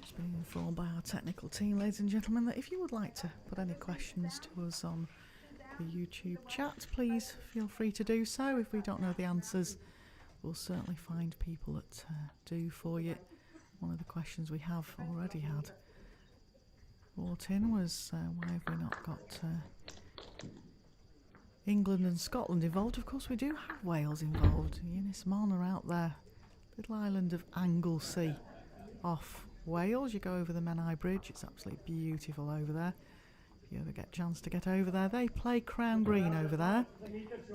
S1: Just been informed by our technical team, ladies and gentlemen, that if you would like to put any questions to us on the YouTube chat, please feel free to do so. If we don't know the answers, we'll certainly find people that do for you. One of the questions we have already had brought in was why have we not got England and Scotland involved? Of course we do have Wales involved. Ynys Mon are out there, little island of Anglesey off Wales. You go over the Menai Bridge, it's absolutely beautiful over there. If you ever get a chance to get over there, they play Crown Green over there,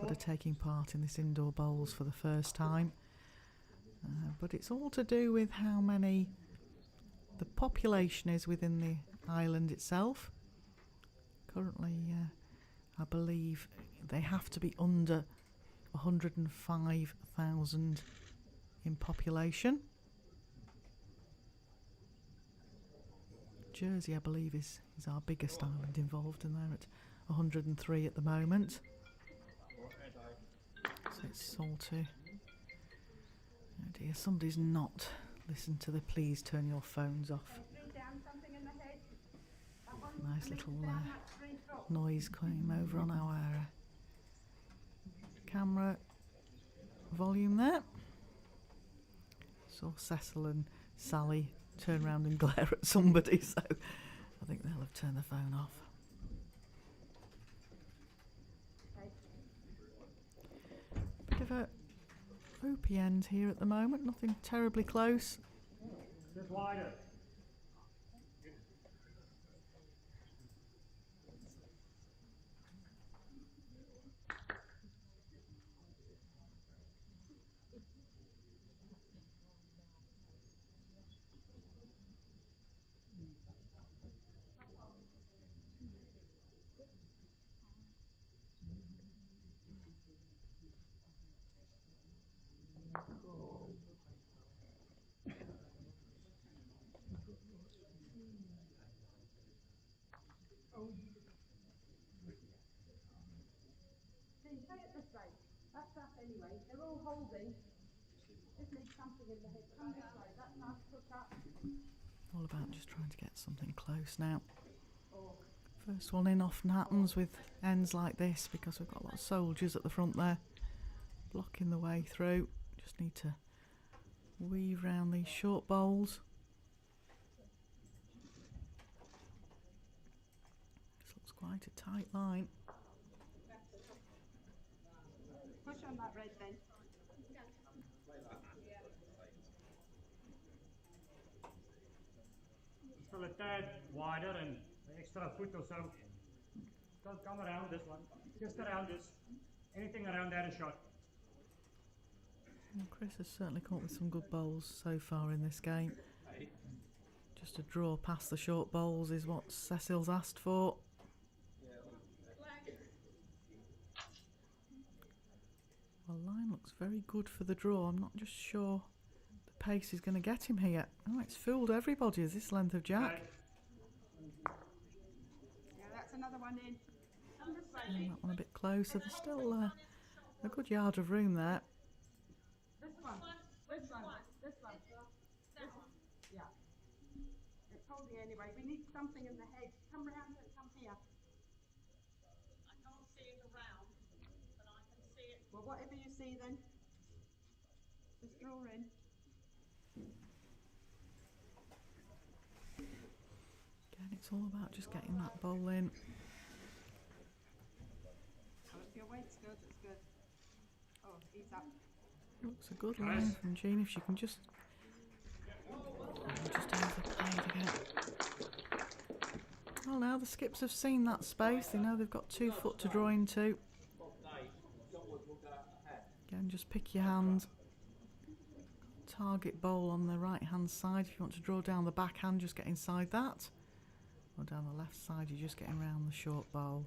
S1: but are taking part in this indoor bowls for the first time. But it's all to do with how many the population is within the island itself. Currently, I believe they have to be under 105,000 in population. Jersey, I believe, is our biggest island involved, and they're at 103 at the moment. So it's all to... Oh dear, somebody's not listened to the please turn your phones off. Nice little noise coming over on our camera volume there. Saw Cecil and Sally turn around and glare at somebody, so I think they'll have turned the phone off. Bit of a ropey end here at the moment, nothing terribly close.
S2: Just wider.
S3: Anyway, they're all holding. Just need something in the head. Come this way. That's nice. Put up.
S1: All about just trying to get something close now. First one in often happens with ends like this because we've got a lot of soldiers at the front there blocking the way through. Just need to weave round these short bowls. This looks quite a tight line.
S3: Push on that red then.
S2: still a tad wider and an extra foot or so. Don't come around this one. Just around this. Anything around that is shot.
S1: Well, Chris has certainly come up with some good bowls so far in this game. Just a draw past the short bowls is what Cecil's asked for. Well, line looks very good for the draw. I'm not just sure the pace is going to get him here. Oh, it's fooled everybody as this length of jack.
S3: Yeah, that's another one in.
S1: And that one a bit closer. There's still a good yard of room there.
S3: This one. This one. This one. Yeah. It's holding anyway. We need something in the hedge. Come round and come here.
S5: I can't see it around, but I can see it.
S3: Well, whatever you see then. Just draw in.
S1: Again, it's all about just getting that bowl in.
S3: Oh, if your weight's good, it's good. Oh, he's up.
S1: Looks a good line from Jean if she can just overplayed again. Well, now the skips have seen that space. They know they've got 2 foot to draw into. Again, just pick your hand. Target bowl on the right hand side. If you want to draw down the backhand, just get inside that. Or down the left side, you're just getting around the short bowl.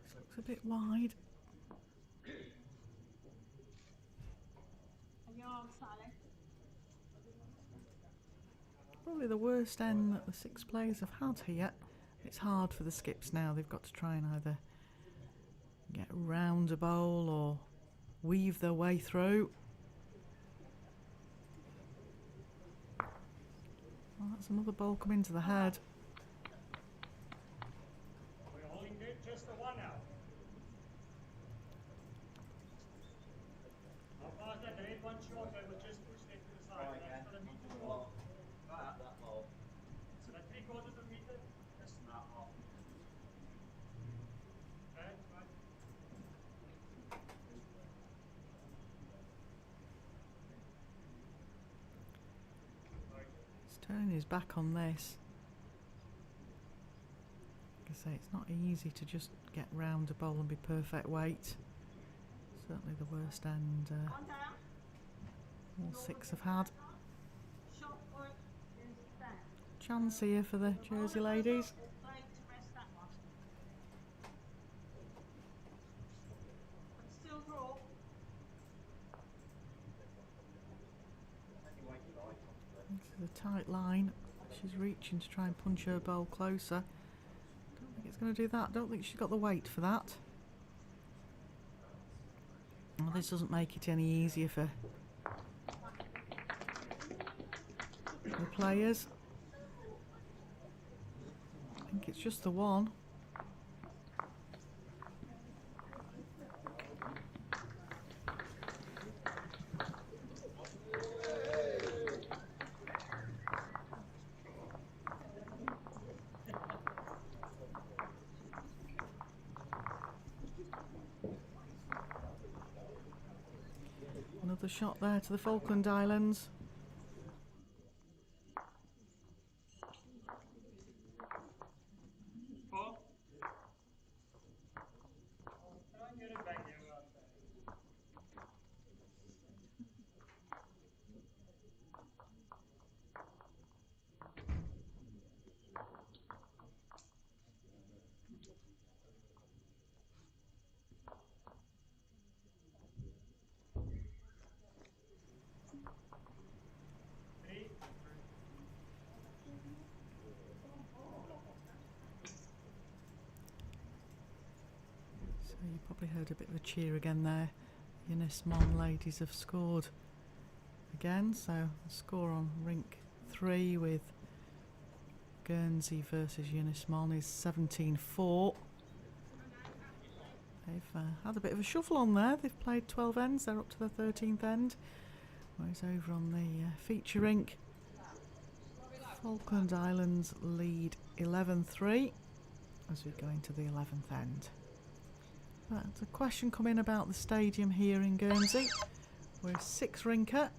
S1: This looks a bit wide.
S5: And your arm, Sally.
S1: Probably the worst end that the 6 players have had here. It's hard for the skips now. They've got to try and either get round a bowl or weave their way through. Well, that's another bowl coming to the head.
S2: We're holding just the one now. How far is that red one short? I will just push that to the side. That's for the meter short.
S4: That ball.
S2: So that's 3/4 of a meter. That's not off. Okay, right.
S1: He's turning his back on this. Like I say, it's not easy to just get round a bowl and be perfect weight. Certainly the worst end
S5: One down.
S1: all 6 have had.
S5: Shot work is down.
S1: Chance here for the Jersey ladies.
S5: Play to rest that one. But still draw.
S1: This is a tight line. She's reaching to try and punch her bowl closer. Don't think it's going to do that. Don't think she's got the weight for that. Well, this doesn't make it any easier for the players. I think it's just the one. Another shot there to the Falkland Islands. You probably heard a bit of a cheer again there. Eunice Mon ladies have scored again, so the score on rink 3 with Guernsey versus Eunice Mon is 17-4. They've had a bit of a shuffle on there. They've played 12 ends, they're up to the 13th end. Whereas over on the feature rink, Falkland Islands lead 11-3 as we go into the 11th end. There's a question come in about the stadium here in Guernsey. We're a 6-rinker.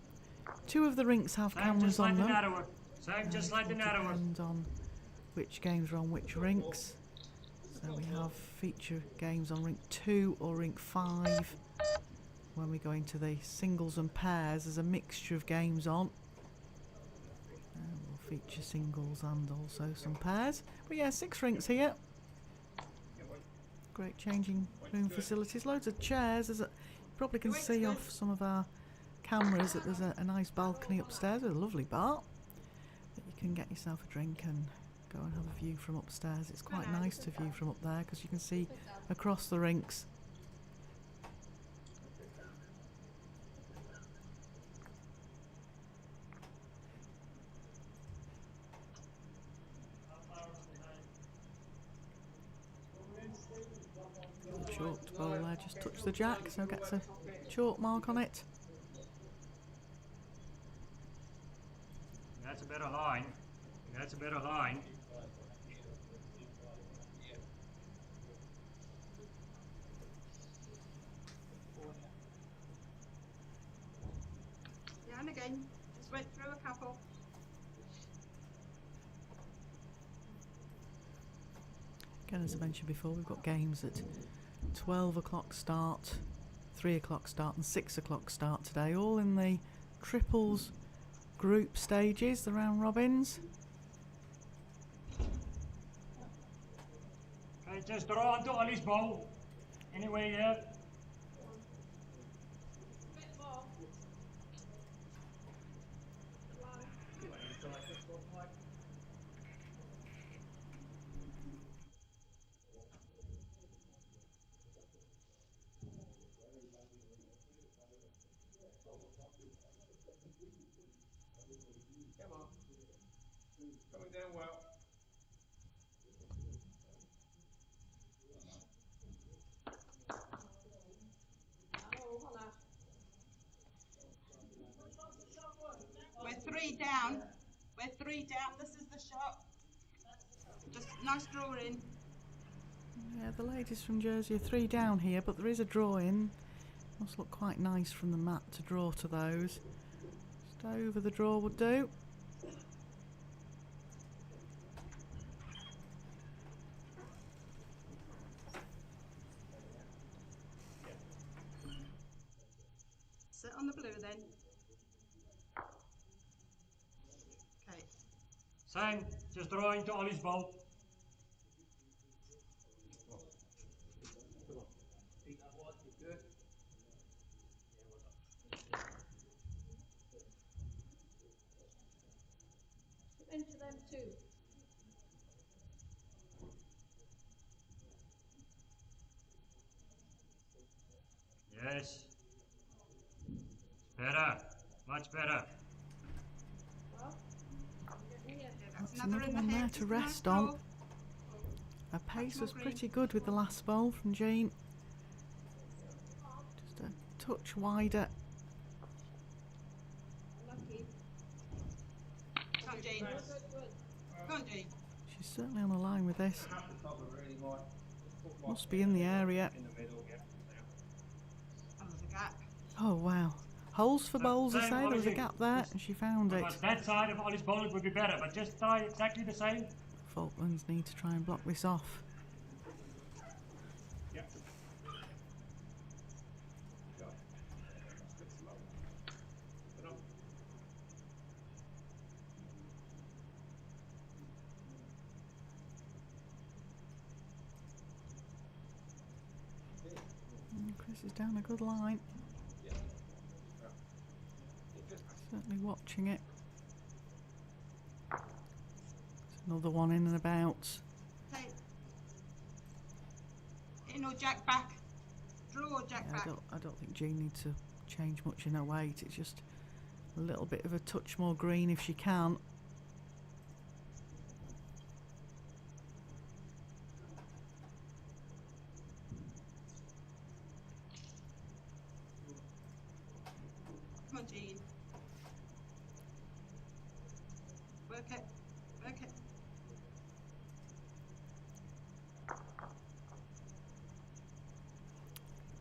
S1: 2 of the rinks have cameras on them.
S2: Same just like the narrower.
S1: Depends on which games are on which rinks. So we have feature games on rink 2 or rink 5. When we go into the singles and pairs, there's a mixture of games on. We'll feature singles and also some pairs. But yeah, 6 rinks here. Great changing room facilities, loads of chairs. You probably can see off some of our cameras that there's a nice balcony upstairs with a lovely bar that you can get yourself a drink and go and have a view from upstairs. It's quite nice to view from up there because you can see across the rinks. Chalked ball there, just touched the jack, so gets a chalk mark on it.
S2: That's a better line. That's a better line.
S3: Yeah, and again, just went through a couple.
S1: Again, as I mentioned before, we've got games at 12 o'clock start, 3 o'clock start and 6 o'clock start today, all in the triples group stages, the round robins.
S2: Okay, just draw onto Ollie's ball. Anyway, yeah.
S4: Coming down well.
S3: We're 3 down. We're 3 down. This is the shot. Just nice draw in.
S1: Yeah, the ladies from Jersey are 3 down here, but there is a draw in. Must look quite nice from the mat to draw to those. Just over the draw would do.
S3: Sit on the blue then. Okay.
S2: Same, just draw into Ollie's ball.
S5: Into them too.
S2: Yes. Better. Much better.
S3: That's
S1: Another
S3: another in the
S1: one
S3: head.
S1: there
S3: Just
S1: to
S3: a nice
S1: rest on.
S3: draw.
S1: Her pace was
S3: green.
S1: pretty good with the last bowl from Jean. Just a touch wider.
S5: Lucky.
S3: Come on, Jane. Come on, Jane.
S1: She's certainly on a line with this. Must be in the area.
S3: Oh, there's a gap.
S1: Oh wow. Holes for bowls, I
S2: Same,
S1: say. There was a
S2: Ollie.
S1: gap there and she found it.
S2: But that side of Ollie's ball would be better, but just try exactly the same.
S1: Falklands need to try and block this off.
S2: Yeah.
S1: Chris is down a good line. Certainly watching it. There's another one in and about.
S3: Okay. In or jack back. Draw or jack
S1: Yeah,
S3: back.
S1: I don't think Jean needs to change much in her weight. It's just a little bit of a touch more green if she can.
S3: Come on, Jean. Work it. Work it.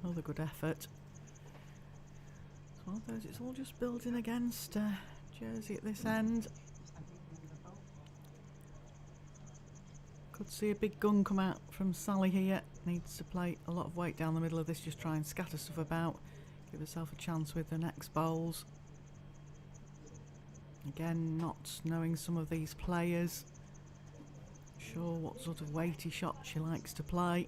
S1: Another good effort. It's one of those, it's all just building against Jersey at this end. Could see a big gun come out from Sally here. Needs to play a lot of weight down the middle of this, just try and scatter stuff about. Give herself a chance with the next bowls. Again, not knowing some of these players. Sure what sort of weighty shot she likes to play.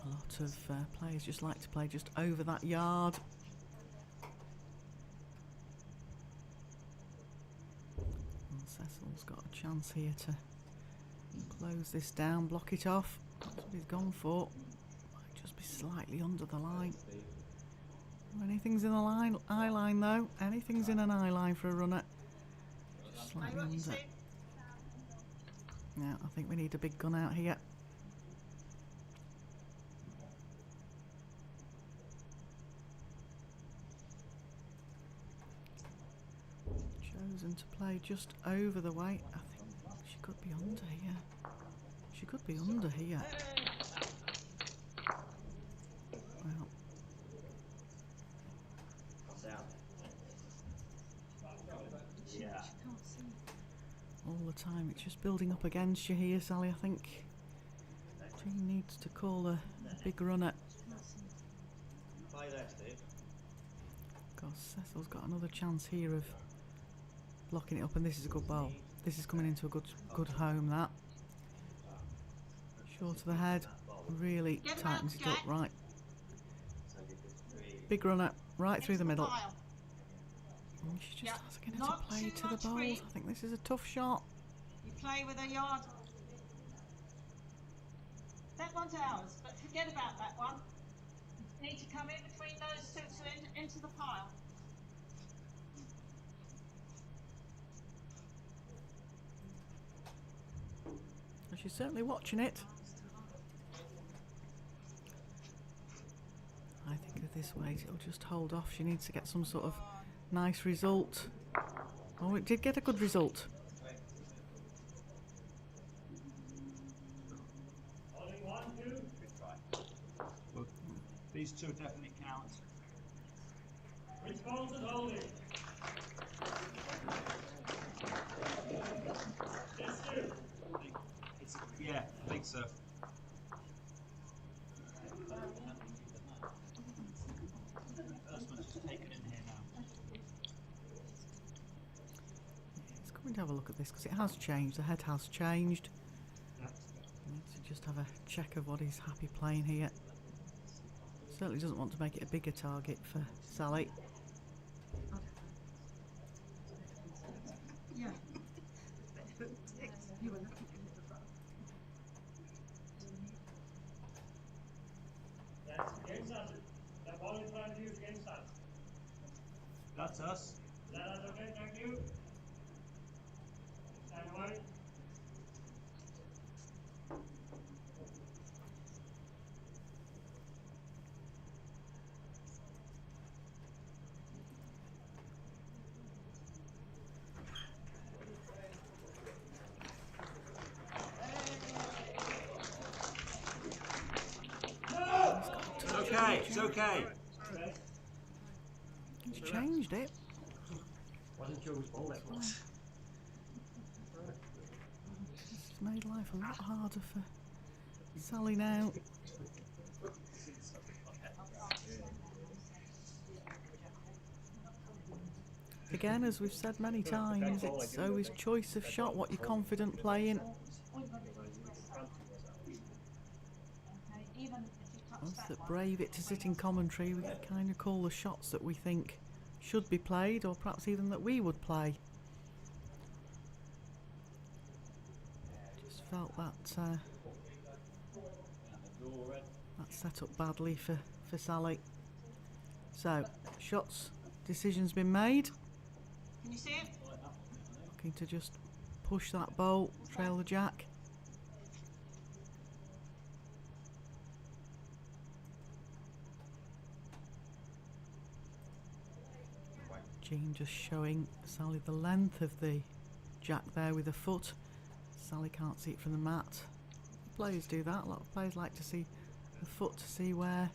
S1: A lot of players just like to play just over that yard. And Cecil's got a chance here to close this down, block it off. That's what he's gone for. Might just be slightly under the line. Anything's in the eye line though. Anything's in an eye line for a runner. Just slightly under. Yeah, I think we need a big gun out here. Chosen to play just over the weight. I think she could be under here. She could be under here. Well, all the time it's just building up against you here, Sally. I think Jean needs to call a big runner.
S6: Play there, Steve.
S1: Because Cecil's got another chance here of blocking it up, and this is a good bowl. This is coming into a good home, that. Short of the head, really tightens it up, right. Big runner, right through the middle. And she just asking her to play to the bowls. I think this is a tough shot.
S3: You play with a yard.
S5: That one's ours, but forget about that one. You need to come in between those two to into the pile.
S1: And she's certainly watching it. I think with this weight it'll just hold off. She needs to get some sort of nice result. Oh, it did get a good result.
S2: Holding 1, 2.
S7: Well, these two definitely count.
S2: Which balls is holding? This 2.
S7: Yeah, I think so. First one's just taken in here now.
S1: It's coming to have a look at this because it has changed. The head has changed. Need to just have a check of what he's happy playing here. Certainly doesn't want to make it a bigger target for Sally.
S3: Yeah.
S2: That's against us. That ball in front of you is against us.
S7: That's us.
S2: Is that us okay? Thank you. Stand away.
S7: It's okay, it's okay.
S1: He's changed it.
S6: Wasn't sure which ball that was.
S1: It's made life a lot harder for Sally now. Again, as we've said many times, it's always choice of shot, what you're confident playing. Us that brave it to sit in commentary, we kind of call the shots that we think should be played, or perhaps even that we would play. Just felt that that set up badly for Sally. So, shots, decision's been made.
S5: Can you see it?
S1: Looking to just push that bolt, trail the jack. Jean just showing Sally the length of the jack there with a foot. Sally can't see it from the mat. Players do that. A lot of players like to see the foot to see where.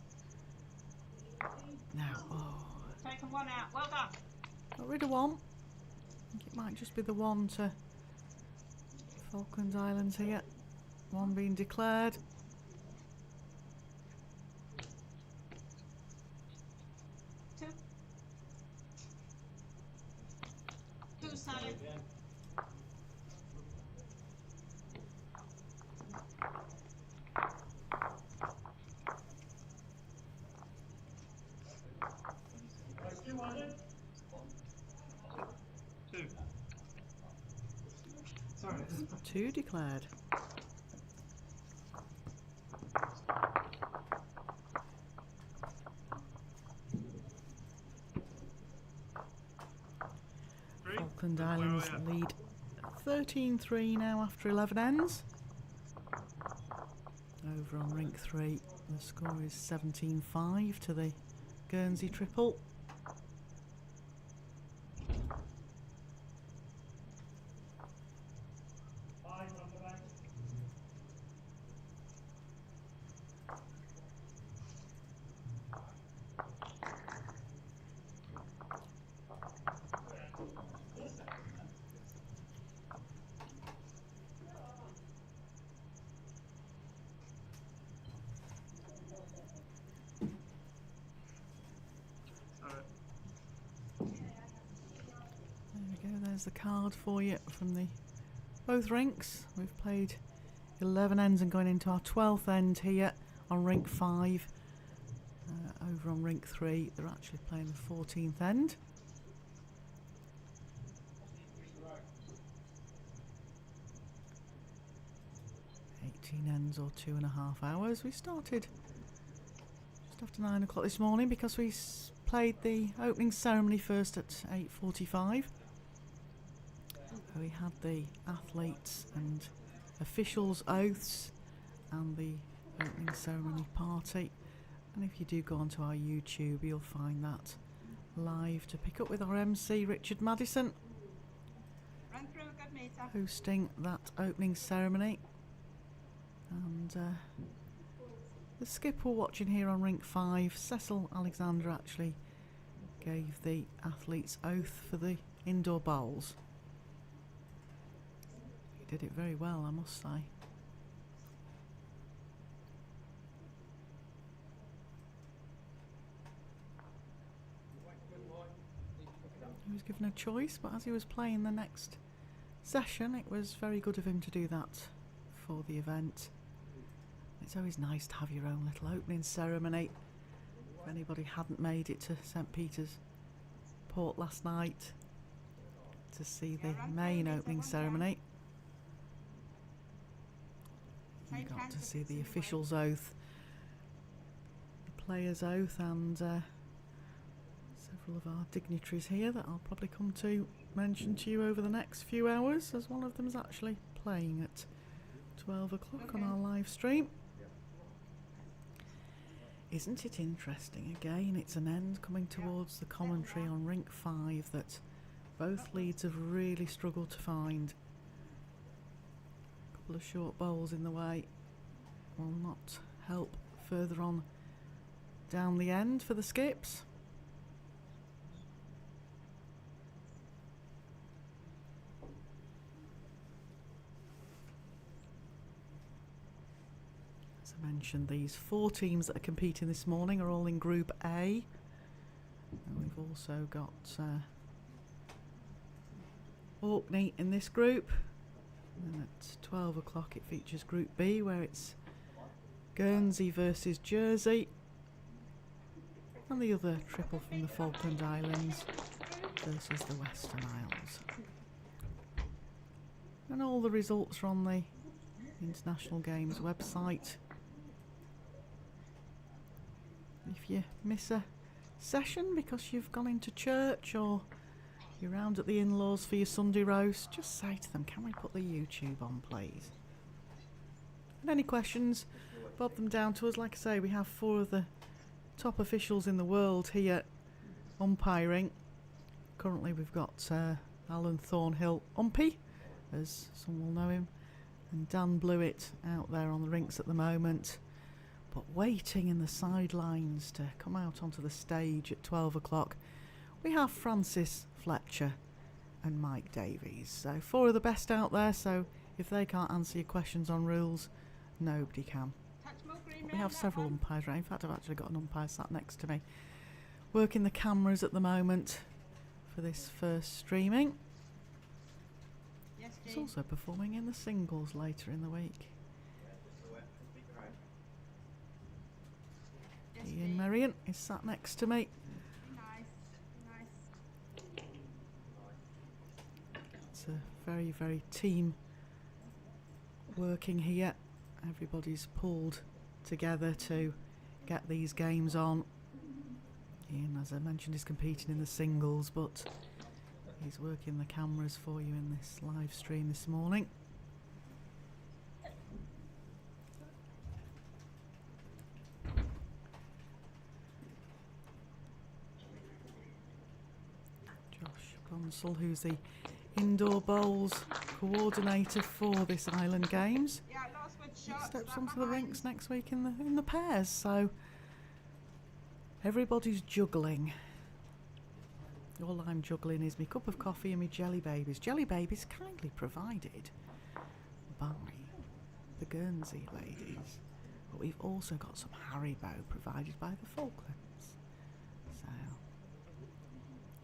S1: Now, oh.
S5: Taken one out. Well done.
S1: Got rid of one. I think it might just be the one to Falkland Islands here. One being declared.
S5: Two. Two, Sally.
S2: You want it?
S7: Two.
S6: Sorry.
S1: Two declared.
S7: Three.
S1: Falkland Islands lead 13-3 now after 11 ends. Over on rink 3, the score is 17-5 to the Guernsey triple.
S2: Five on the back.
S1: There we go, there's the card for you from the both rinks. We've played 11 ends and going into our 12th end here on rink 5. Over on rink 3, they're actually playing the 14th end. Ends or 2.5 hours. We started just after 9 o'clock this morning because we played the opening ceremony first at 8:45. We had the athletes and officials oaths and the opening ceremony party, and if you do go onto our YouTube you'll find that live to pick up with our MC Richard Madison
S3: Run through a good meter.
S1: hosting that opening ceremony. And the skipper watching here on rink 5, Cecil Alexander, actually gave the athlete's oath for the indoor bowls. He did it very well, I must say. He was given a choice, but as he was playing the next session, it was very good of him to do that for the event. It's always nice to have your own little opening ceremony. If anybody hadn't made it to St Peter's Port last night to see the main opening ceremony, you got to see the official's oath, the player's oath, and several of our dignitaries here that I'll probably come to mention to you over the next few hours, as one of them is actually playing at 12 o'clock on our live stream. Isn't it interesting? Again, it's an end coming towards the commentary on rink 5 that both leads have really struggled to find. A couple of short bowls in the way will not help further on down the end for the skips. Mentioned these 4 teams that are competing this morning are all in Group A, and we've also got Orkney in this group, and at 12 o'clock it features Group B, where it's Guernsey versus Jersey, and the other triple from the Falkland Islands versus the Western Isles. And all the results are on the International Games website. If you miss a session because you've gone into church or you're round at the in-laws for your Sunday roast, just say to them, can we put the YouTube on, please? And any questions, bob them down to us. Like I say, we have 4 of the top officials in the world here umpiring. Currently we've got Alan Thornhill umpy, as some will know him, and Dan Blewett out there on the rinks at the moment. But waiting in the sidelines to come out onto the stage at 12 o'clock, we have Francis Fletcher and Mike Davies. So 4 of the best out there, so if they can't answer your questions on rules, nobody can. We have several umpires around. In fact, I've actually got an umpire sat next to me, working the cameras at the moment for this first streaming.
S3: Yes,
S1: He's also performing in the singles later in the week.
S3: Yes,
S1: Ian Merrion is sat next to me.
S3: Nice.
S1: It's a very, very team working here. Everybody's pulled together to get these games on. Ian, as I mentioned, is competing in the singles, but he's working the cameras for you in this live stream this morning. Josh Bonsall, who's the indoor bowls coordinator for this Island Games,
S3: Yeah, last good shot.
S1: steps onto the rinks next week in the pairs, so everybody's juggling. All I'm juggling is my cup of coffee and my jelly babies. Jelly babies kindly provided by the Guernsey ladies, but we've also got some Haribo provided by the Falklands. So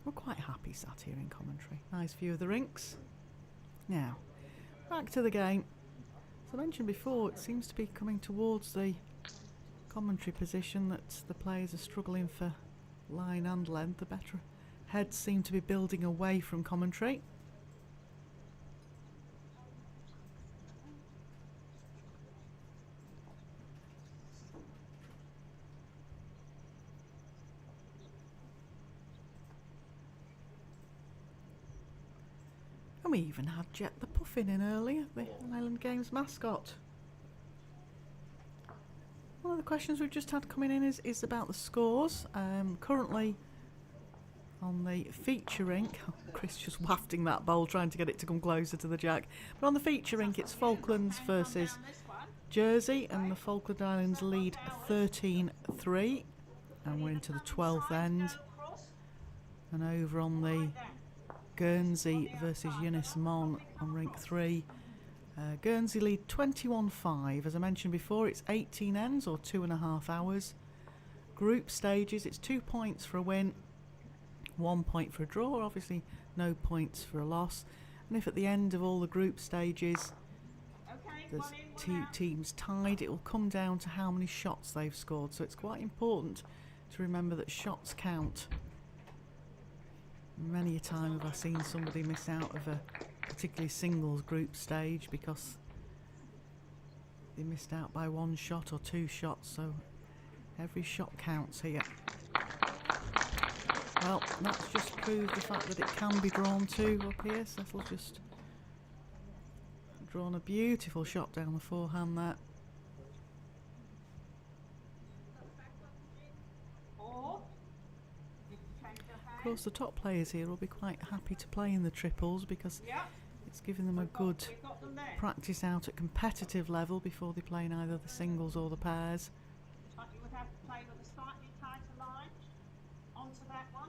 S1: we're quite happy sat here in commentary. Nice view of the rinks. Now, back to the game. As I mentioned before, it seems to be coming towards the commentary position that the players are struggling for line and length. The better heads seem to be building away from commentary. And we even had Jet the Puffin in earlier, the Island Games mascot. One of the questions we've just had coming in is about the scores. Currently on the feature rink, Chris just wafting that bowl trying to get it to come closer to the jack. But on the feature rink it's Falklands versus Jersey, and the Falkland Islands lead 13-3, and we're into the 12th end. And over on the Guernsey versus Eunice Mon on rink 3, Guernsey lead 21-5. As I mentioned before, it's 18 ends or 2.5 hours. Group stages, it's 2 points for a win, 1 point for a draw, obviously no points for a loss. And if at the end of all the group stages there's 2 teams tied, it will come down to how many shots they've scored. So it's quite important to remember that shots count. Many a time have I seen somebody miss out of a particularly singles group stage because they missed out by 1 shot or 2 shots, so every shot counts here. Well, that's just proved the fact that it can be drawn to up here. Cecil just drawn a beautiful shot down the forehand there. Of course, the top players here will be quite happy to play in the triples because it's giving them a good practice out at competitive level before they play in either the singles or the pairs.
S5: But you would have to play with a slightly tighter line onto that one.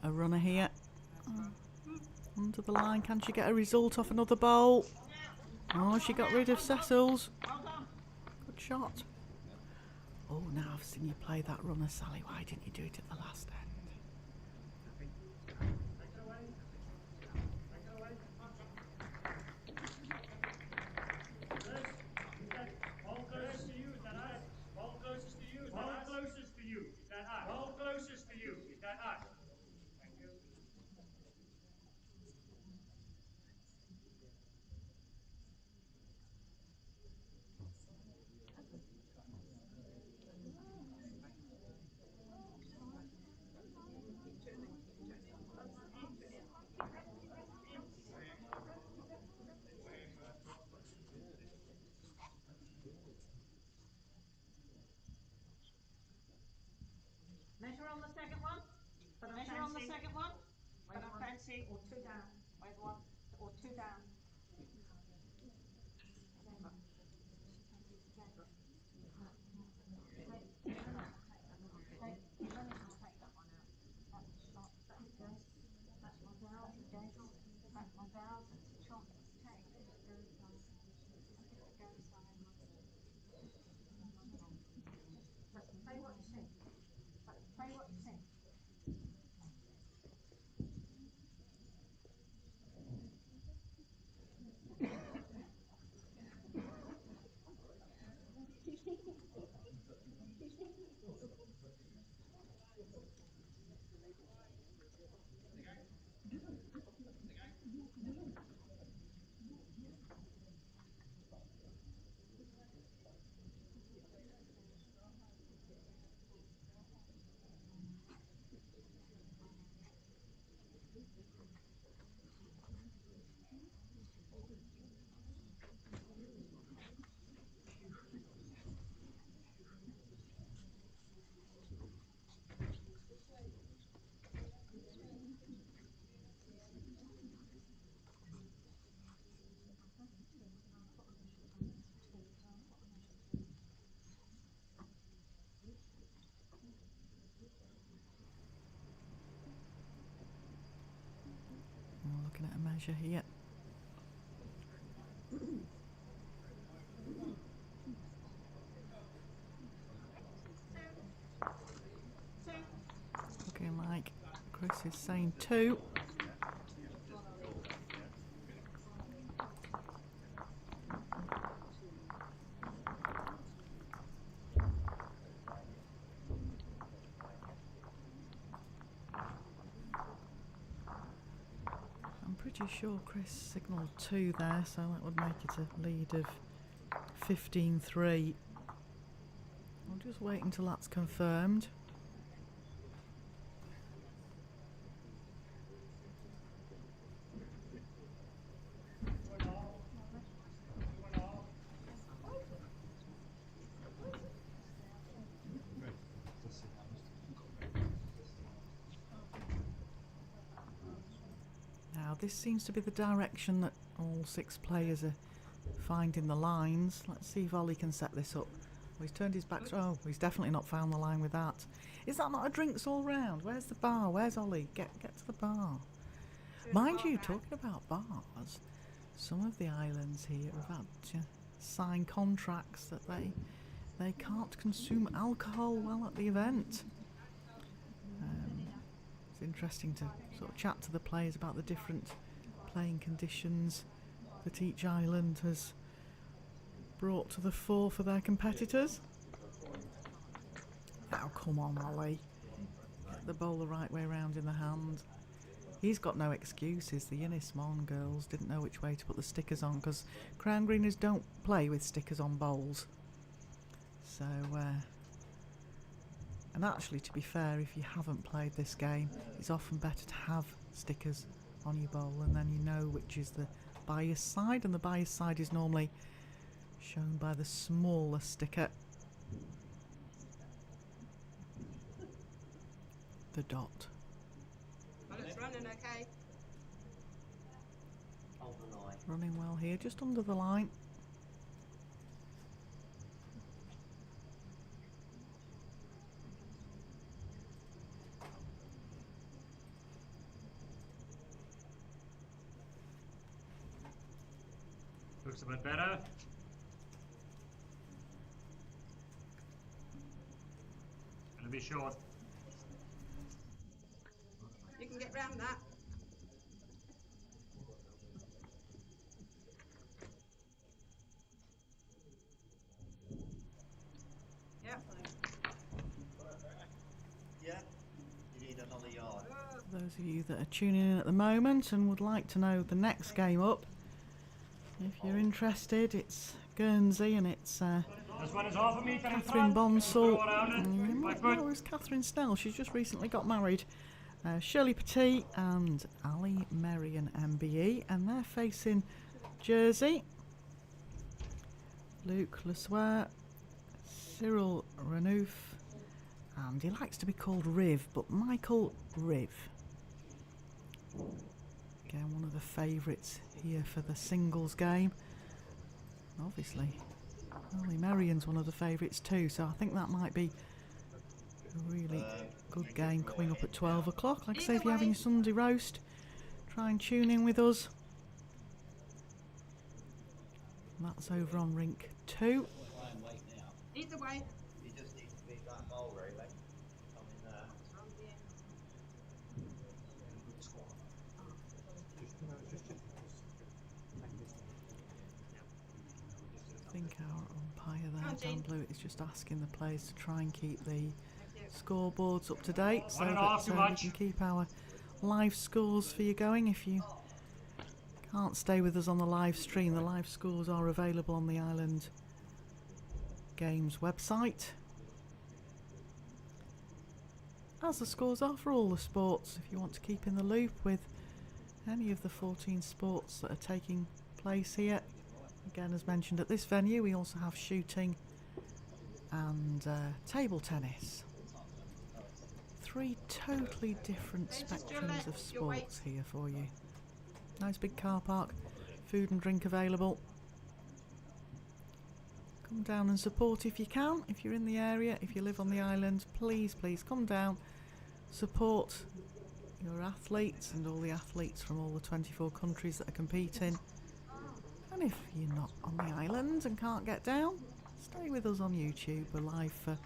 S1: A runner here. Under the line, can she get a result off another bowl? Oh, she got rid of Cecil's. Good shot. Oh, now I've seen you play that runner, Sally. Why didn't you do it at the last end?
S5: see, or two down. Either one, or two down. Play what you think. Play what you think.
S1: We're looking at a measure here. Looking like Chris is saying 2. I'm pretty sure Chris signalled 2 there, so that would make it a lead of 15-3. I'll just wait until that's confirmed. Now this seems to be the direction that all 6 players are finding the lines. Let's see if Ollie can set this up. Well, he's turned his back. Oh, he's definitely not found the line with that. Is that not a drinks all round? Where's the bar? Where's Ollie? Get to the bar. Mind you, talking about bars, some of the islands here have had signed contracts that they can't consume alcohol while at the event. It's interesting to sort of chat to the players about the different playing conditions that each island has brought to the fore for their competitors. Now come on, Ollie. Get the bowl the right way round in the hand. He's got no excuses. The Innismon girls didn't know which way to put the stickers on because Crown Greeners don't play with stickers on bowls. So, and actually, to be fair, if you haven't played this game, it's often better to have stickers on your bowl, and then you know which is the bias side, and the bias side is normally shown by the smaller sticker, the dot.
S3: Well, it's running okay.
S6: Hold the line.
S1: Running well here, just under the line.
S2: Looks a bit better. Gonna be short.
S3: You can get round that. Yep.
S6: Yeah? You need another yard.
S1: For those of you that are tuning in at the moment and would like to know the next game up, if you're interested, it's Guernsey and it's
S2: This one is half a metre in
S1: Catherine
S2: front.
S1: Bonsall.
S2: Go around it. Right
S1: No,
S2: foot.
S1: it was Catherine Snell. She's just recently got married. Shirley Petit and Ali Merrion MBE, and they're facing Jersey. Luc Lesoir, Cyril Renouf, and he likes to be called Riv, but Michael Riv. Again, one of the favourites here for the singles game. Obviously, Molly Merrian's one of the favourites too, so I think that might be a really good game coming up at 12 o'clock. Like I say, if you're having your Sunday roast, try and tune in with us. And that's over on rink 2.
S3: Either way.
S6: You just need to beat that goal, really. Come in there.
S1: I think our umpire there, Dan Blewett, is just asking the players to try and keep the scoreboards up to date so that we can keep our live scores for you going. If you can't stay with us on the live stream, the live scores are available on the Island Games website, as the scores are for all the sports. If you want to keep in the loop with any of the 14 sports that are taking place here, again, as mentioned at this venue, we also have shooting and table tennis. 3 totally different spectrums of sports here for you. Nice big car park, food and drink available. Come down and support if you can. If you're in the area, if you live on the island, please come down, support your athletes and all the athletes from all the 24 countries that are competing. And if you're not on the island and can't get down, stay with us on YouTube. We're live for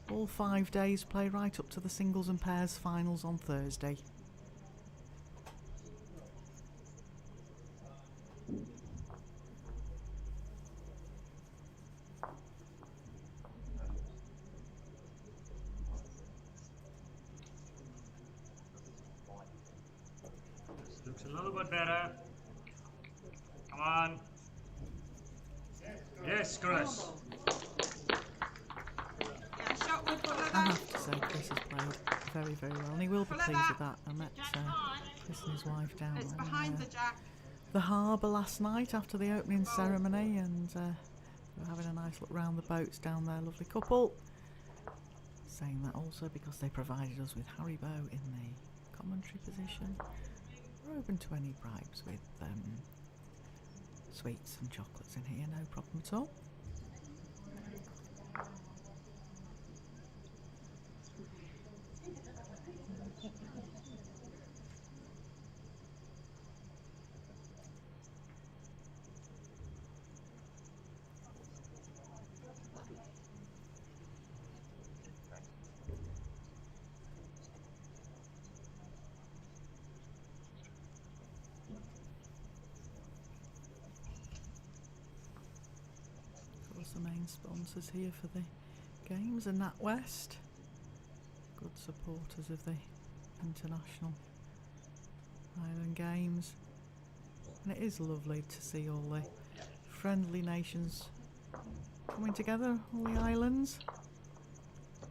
S1: all 5 days, play right up to the singles and pairs finals on Thursday.
S2: Looks a little bit better. Come on. Yes, Chris.
S3: Yeah, shot would follow
S1: I
S3: that.
S1: have to say, Chris has played very, very well, and he will be
S3: Follow
S1: pleased
S3: that.
S1: with that. I met Chris and his wife down
S3: It's
S1: on
S3: behind the jack.
S1: the harbour last night after the opening ceremony, and we were having a nice look round the boats down there. Lovely couple. Saying that also because they provided us with Haribo in the commentary position. We're open to any bribes with sweets and chocolates in here, no problem at all. The main sponsors here for the games are NatWest, good supporters of the International Island Games, and it is lovely to see all the friendly nations coming together, all the islands.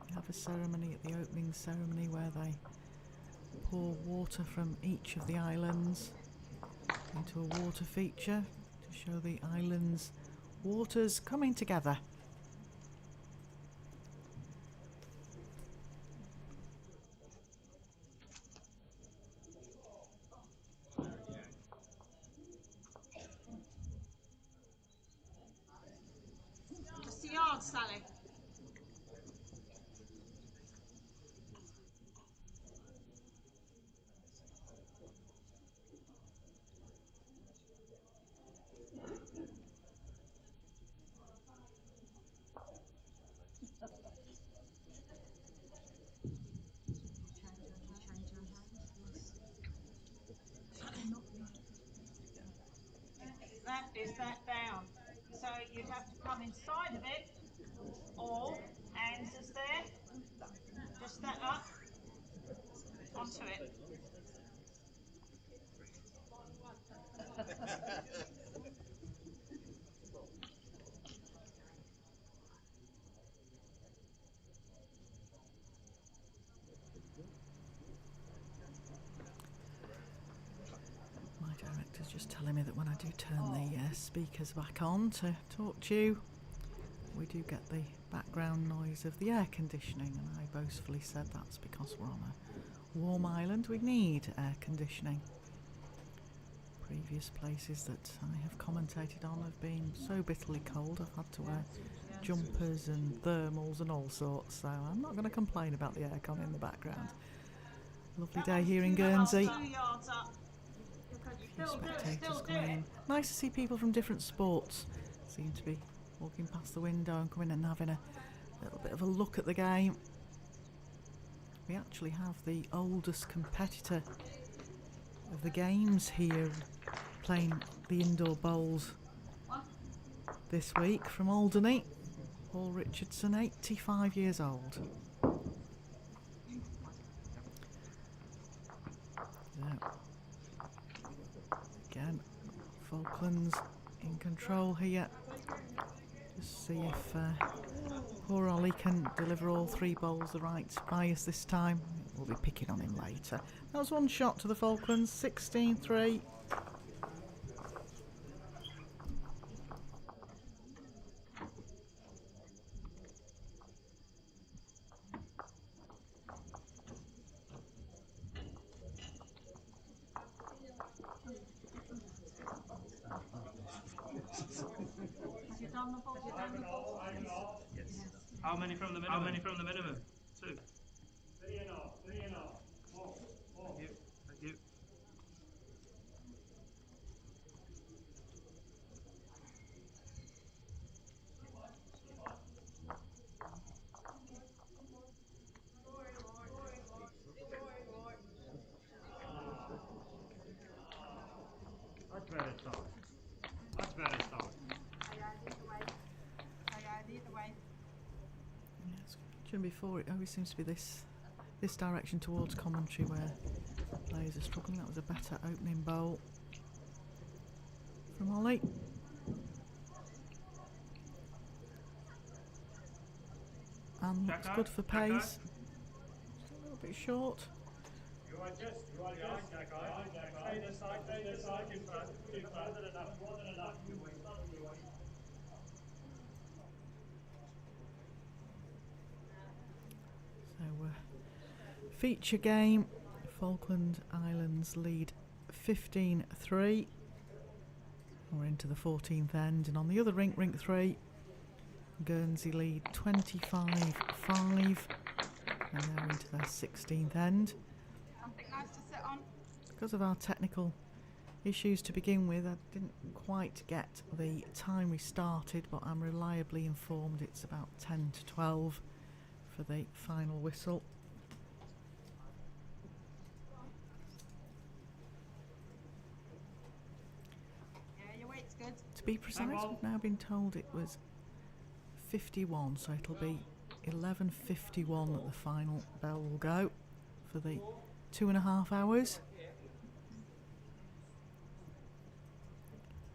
S1: We have a ceremony at the opening ceremony where they pour water from each of the islands into a water feature to show the islands' waters coming together.
S3: Just the yard, Sally.
S5: That is that down. So you'd have to come inside of it, or hands is there. Just stand up onto it.
S1: My director's just telling me that when I do turn the speakers back on to talk to you, we do get the background noise of the air conditioning, and I boastfully said that's because we're on a warm island. We need air conditioning. Previous places that I have commentated on have been so bitterly cold I've had to wear jumpers and thermals and all sorts, so I'm not going to complain about the aircon in the background. Lovely day here in Guernsey.
S5: 2 yards up.
S1: Few spectators coming in. Nice to see people from different sports seem to be walking past the window and coming in and having a little bit of a look at the game. We actually have the oldest competitor of the games here playing the indoor bowls this week from Alderney. Paul Richardson, 85 years old. So, again, Falklands in control here. Just see if poor Ollie can deliver all 3 bowls the right bias this time. We'll be picking on him later. That was 1 shot to the Falklands, 16-3.
S7: How many from the minimum? How many from the minimum? 2.
S2: 3 and all, 3 and all. More.
S7: Thank you. Thank you.
S2: That's better start. That's better start.
S1: Yes, mentioned before, it always seems to be this direction towards commentary where players are struggling. That was a better opening bowl from Ollie. And looks good for pace. Just a little bit short.
S2: You are just, Jack. Stay this side, in front. More than enough. You wait.
S1: So, feature game. Falkland Islands lead 15-3. We're into the 14th end, and on the other rink 3, Guernsey lead 25-5, and they're into their 16th end.
S3: Something nice to sit on.
S1: Because of our technical issues to begin with, I didn't quite get the time we started, but I'm reliably informed it's about 10 to 12 for the final whistle.
S3: Yeah, your weight's good.
S1: To be precise, we've now been told it was 51, so it'll be 11:51 that the final bell will go for the 2.5 hours.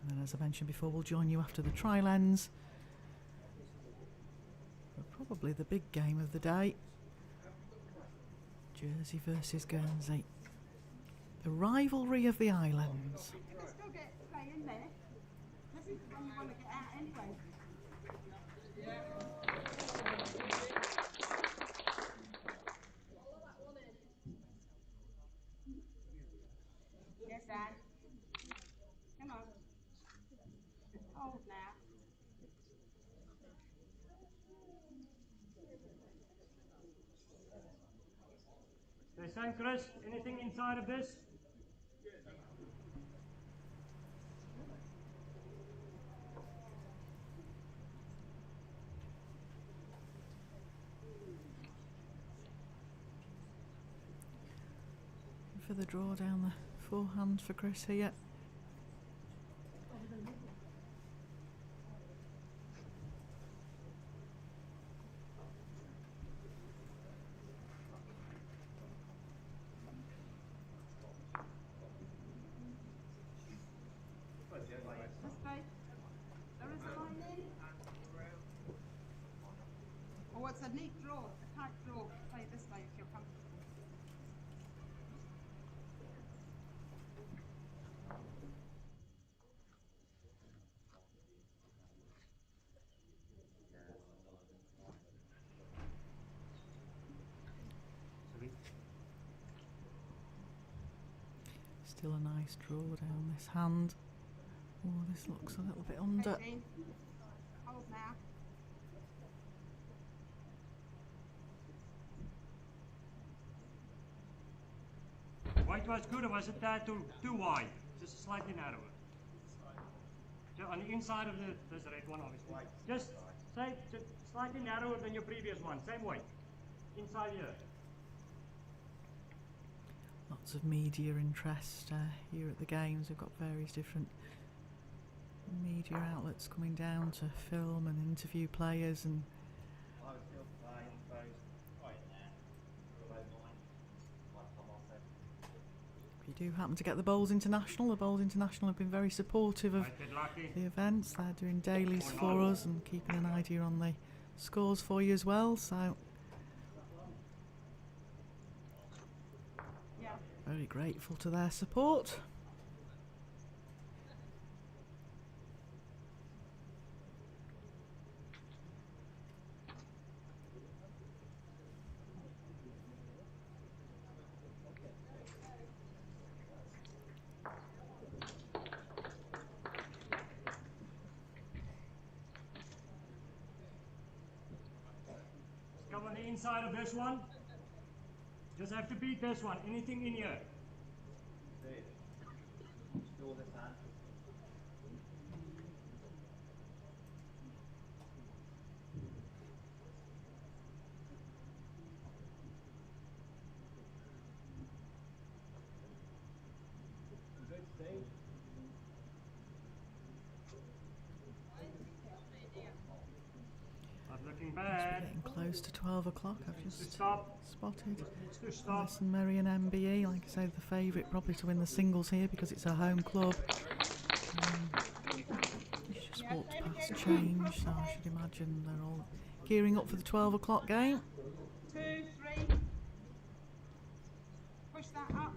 S1: And then, as I mentioned before, we'll join you after the trial ends for probably the big game of the day. Jersey versus Guernsey. The rivalry of the islands.
S3: You can still play in there. This is when you want to get out anyway. Yes, Anne. Come on. Hold now.
S2: Hey, Sam, Chris, anything inside of this?
S1: For the draw down the forehand for Chris here.
S3: This way. There is a line in. Oh, it's a neat draw, a tight draw. Play this way if you're comfortable.
S1: Still a nice draw down this hand. Oh, this looks a little bit under.
S3: 18. Hold now.
S2: White was good, or was it too wide? Just slightly narrower. So on the inside of this red one, obviously. Just slightly narrower than your previous one. Same weight. Inside here.
S1: Lots of media interest here at the games. We've got various different media outlets coming down to film and interview players, and
S6: I would still play infos right now. Below mine. Might come off then.
S1: if you do happen to get the Bowls International, have been very supportive of
S2: Right, bit lucky.
S1: the events. They're doing dailies for us and keeping an idea on the scores for you as well, so
S3: Yeah.
S1: very grateful to their support.
S2: Come on the inside of this one. Just have to beat this one. Anything in here.
S6: Still this hand. Good stage.
S2: Not looking
S1: We're
S2: bad.
S1: getting close to 12 o'clock. I've just
S2: Stop.
S1: spotted
S2: To stop.
S1: Alison Murray and MBE. Like I say, the favourite probably to win the singles here because it's her home club. She's just walked past change, so I should imagine they're all gearing up for the 12 o'clock game.
S3: 2, 3. Push that up.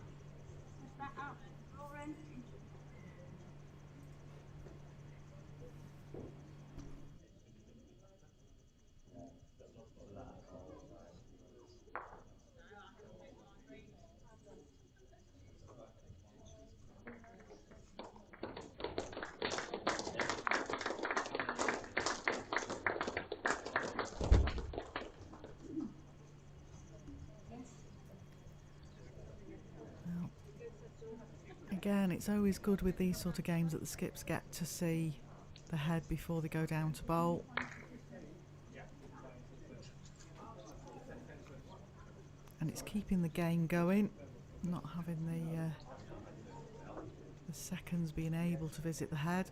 S3: Push that up. Lauren.
S1: Well, again, it's always good with these sort of games that the skips get to see the head before they go down to bowl. And it's keeping the game going, not having the seconds being able to visit the head.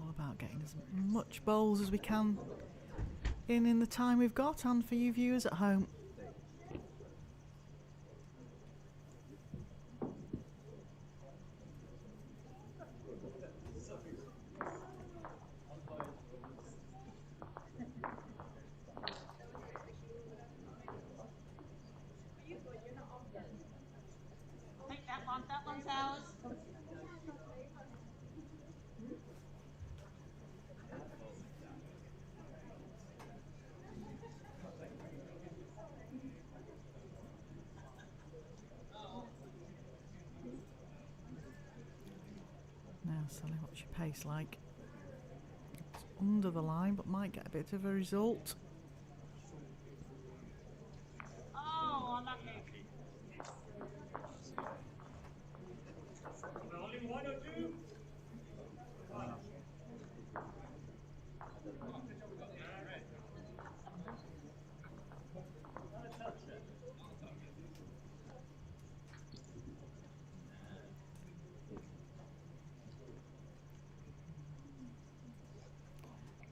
S1: All about getting as much bowls as we can in the time we've got, and for you viewers at home.
S5: Take that one. That one's ours.
S1: Now, Sally, what's your pace like? It's under the line, but might get a bit of a result.
S5: Oh, unlucky.
S2: Only one or two.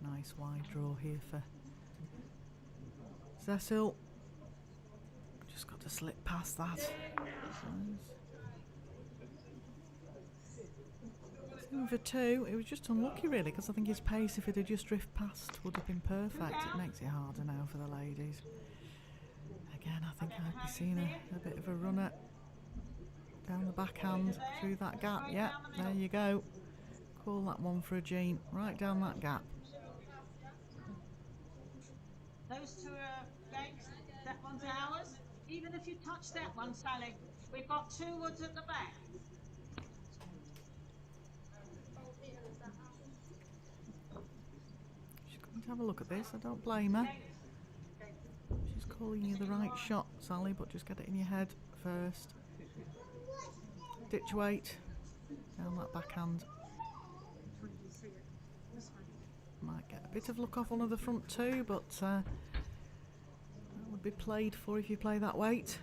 S1: Nice wide draw here for Cecil. Just got to slip past that. 7 for 2. It was just unlucky really, because I think his pace, if it had just drifted past, would have been perfect. It makes it harder now for the ladies. Again, I think I'd be seeing a bit of a runner down the backhand through that gap. Yeah, there you go. Call that one for a Jean. Right down that gap.
S5: Those two are games. That one's ours. Even if you touch that one, Sally, we've got 2 woods at the back.
S1: She's going to have a look at this. I don't blame her. She's calling you the right shot, Sally, but just get it in your head first. Ditch weight down that backhand. Might get a bit of luck off one of the front 2, but that would be played for if you play that weight.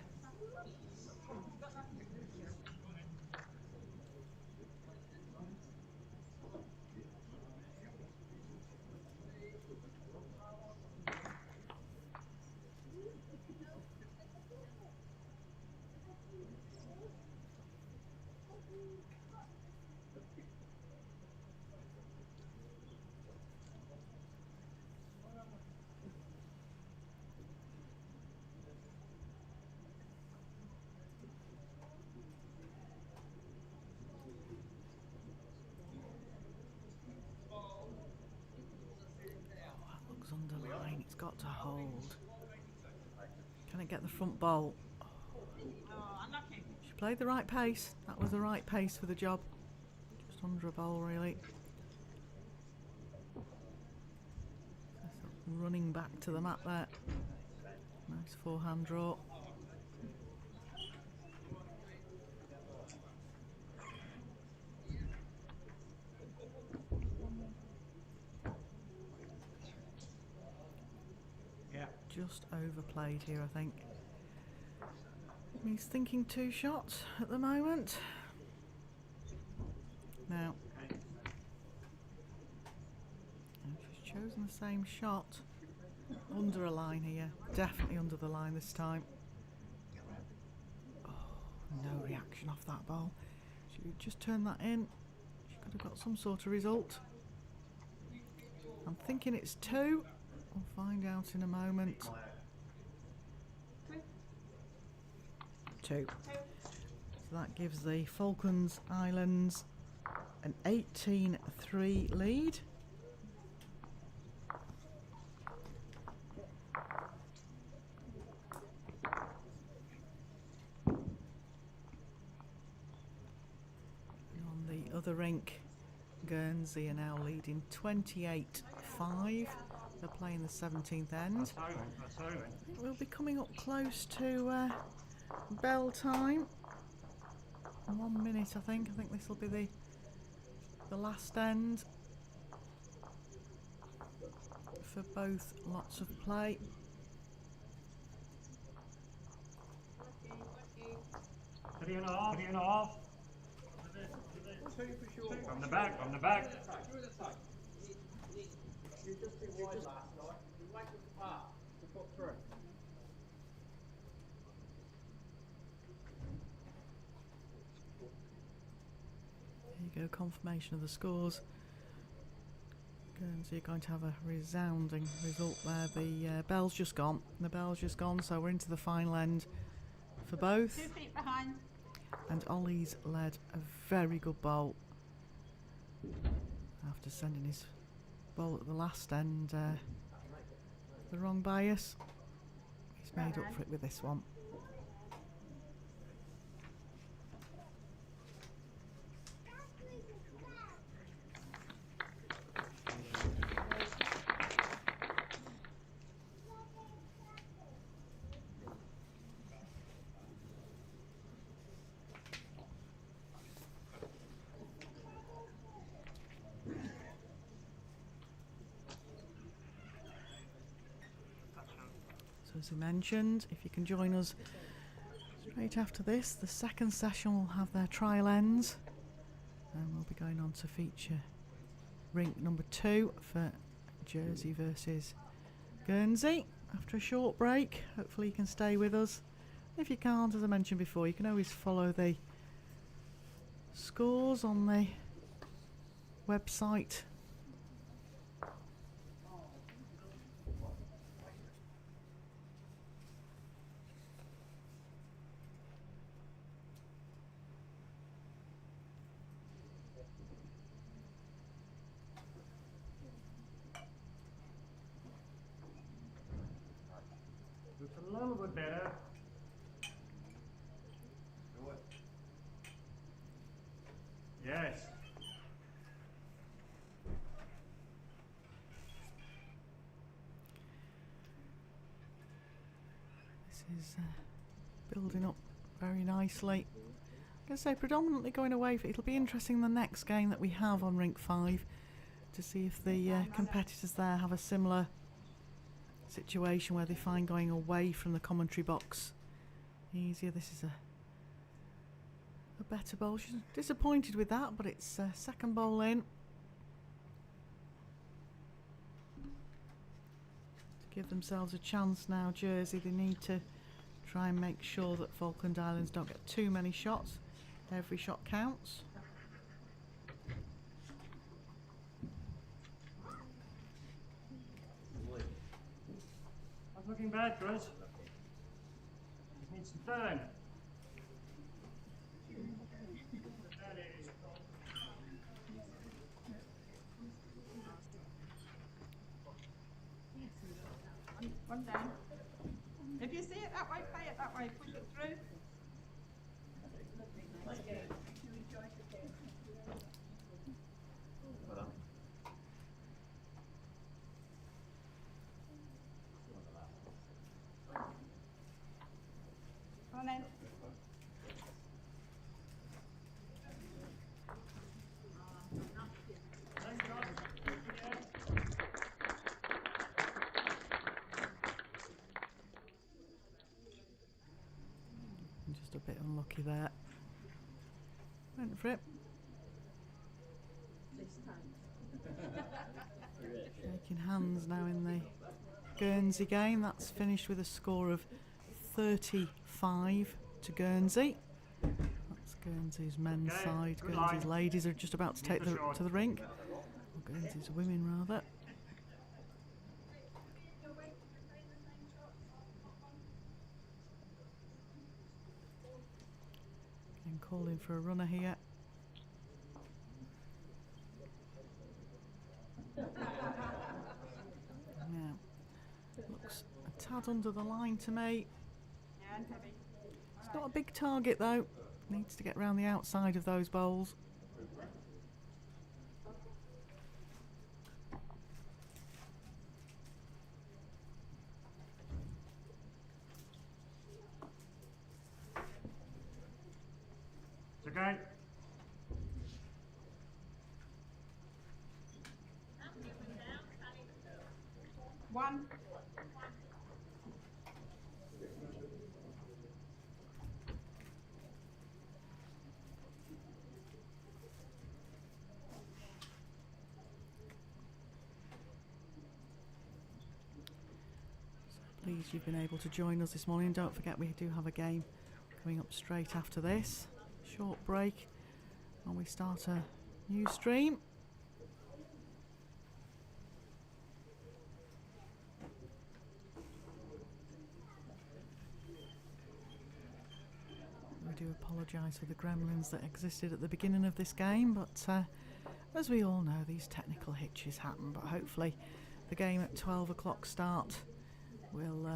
S1: Underline, it's got to hold. Can it get the front bolt?
S5: Oh, unlucky.
S1: She played the right pace. That was the right pace for the job. Just under a bowl, really. Running back to the mat there. Nice forehand draw. Just overplayed here, I think. He's thinking 2 shots at the moment. Now, she's chosen the same shot. Under a line here. Definitely under the line this time. Oh, no reaction off that ball. She would just turn that in. She could have got some sort of result. I'm thinking it's 2. We'll find out in a moment. 2. So that gives the Falkland Islands an 18-3 lead. And on the other rink, Guernsey are now leading 28-5. They're playing the 17th end. We'll be coming up close to bell time. 1 minute, I think. I think this will be the last end for both lots of play.
S2: Three and a half. From the back.
S4: You just did wide last night. You wake us apart to put through.
S1: There you go, confirmation of the scores. Guernsey are going to have a resounding result there. The bell's just gone. So we're into the final end for both.
S5: 2 feet behind.
S1: And Ollie's led a very good bowl after sending his bowl at the last end the wrong bias. He's made up for it with this one. As I mentioned, if you can join us straight after this, the second session will have their trial ends, and we'll be going on to feature rink number 2 for Jersey versus Guernsey after a short break. Hopefully you can stay with us. If you can't, as I mentioned before, you can always follow the scores on the website.
S2: It's a little bit better.
S1: This is building up very nicely. I'm going to say predominantly going away. It'll be interesting the next game that we have on Rink 5 to see if the competitors there have a similar situation where they find going away from the commentary box easier. This is a better bowl. She's disappointed with that, but it's second bowl in. To give themselves a chance now, Jersey, they need to try and make sure that Falkland Islands don't get too many shots. Every shot counts.
S2: Not looking bad, Chris. Just needs to turn.
S3: One down. If you see it that way, play it that way. Push it through. Come on then.
S1: Just a bit unlucky there. Went for it. Shaking hands now in the Guernsey game. That's finished with a score of 35 to Guernsey. That's Guernsey's men's side. Guernsey's ladies are just about to take to the rink. Or Guernsey's women rather. And calling for a runner here. Yeah, looks a tad under the line to me. It's not a big target though. Needs to get round the outside of those bowls.
S2: It's okay.
S3: One.
S1: Pleased you've been able to join us this morning. Don't forget we do have a game coming up straight after this. Short break and we start a new stream. We do apologise for the gremlins that existed at the beginning of this game, but as we all know, these technical hitches happen. But hopefully the game at 12 o'clock start will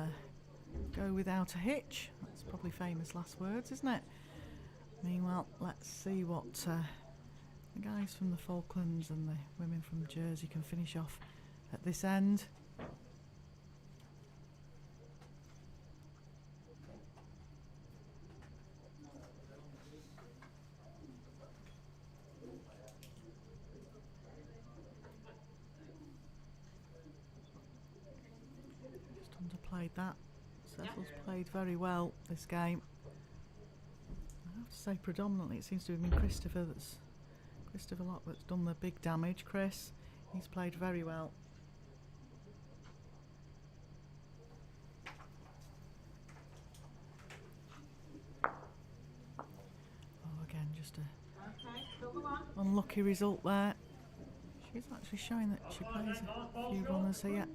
S1: go without a hitch. That's probably famous last words, isn't it? Meanwhile, let's see what the guys from the Falklands and the women from Jersey can finish off at this end. Just underplayed that. Cecil's played very well this game. I have to say predominantly it seems to have been Christopher Locke that's done the big damage. Chris, he's played very well. Oh, again, just a unlucky result there. She's actually showing that she plays a few runners here.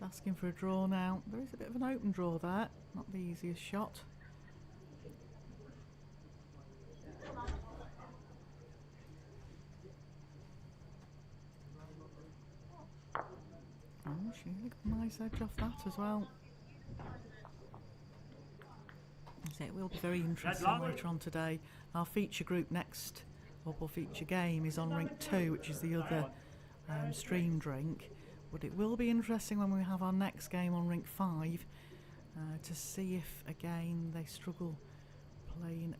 S1: asking for a draw now. There is a bit of an open draw there, not the easiest shot. Oh, she really got a nice edge off that as well. So it will be very interesting later on today. Our feature group next, or feature game, is on rink 2, which is the other stream drink. But it will be interesting when we have our next game on rink 5 to see if again they struggle playing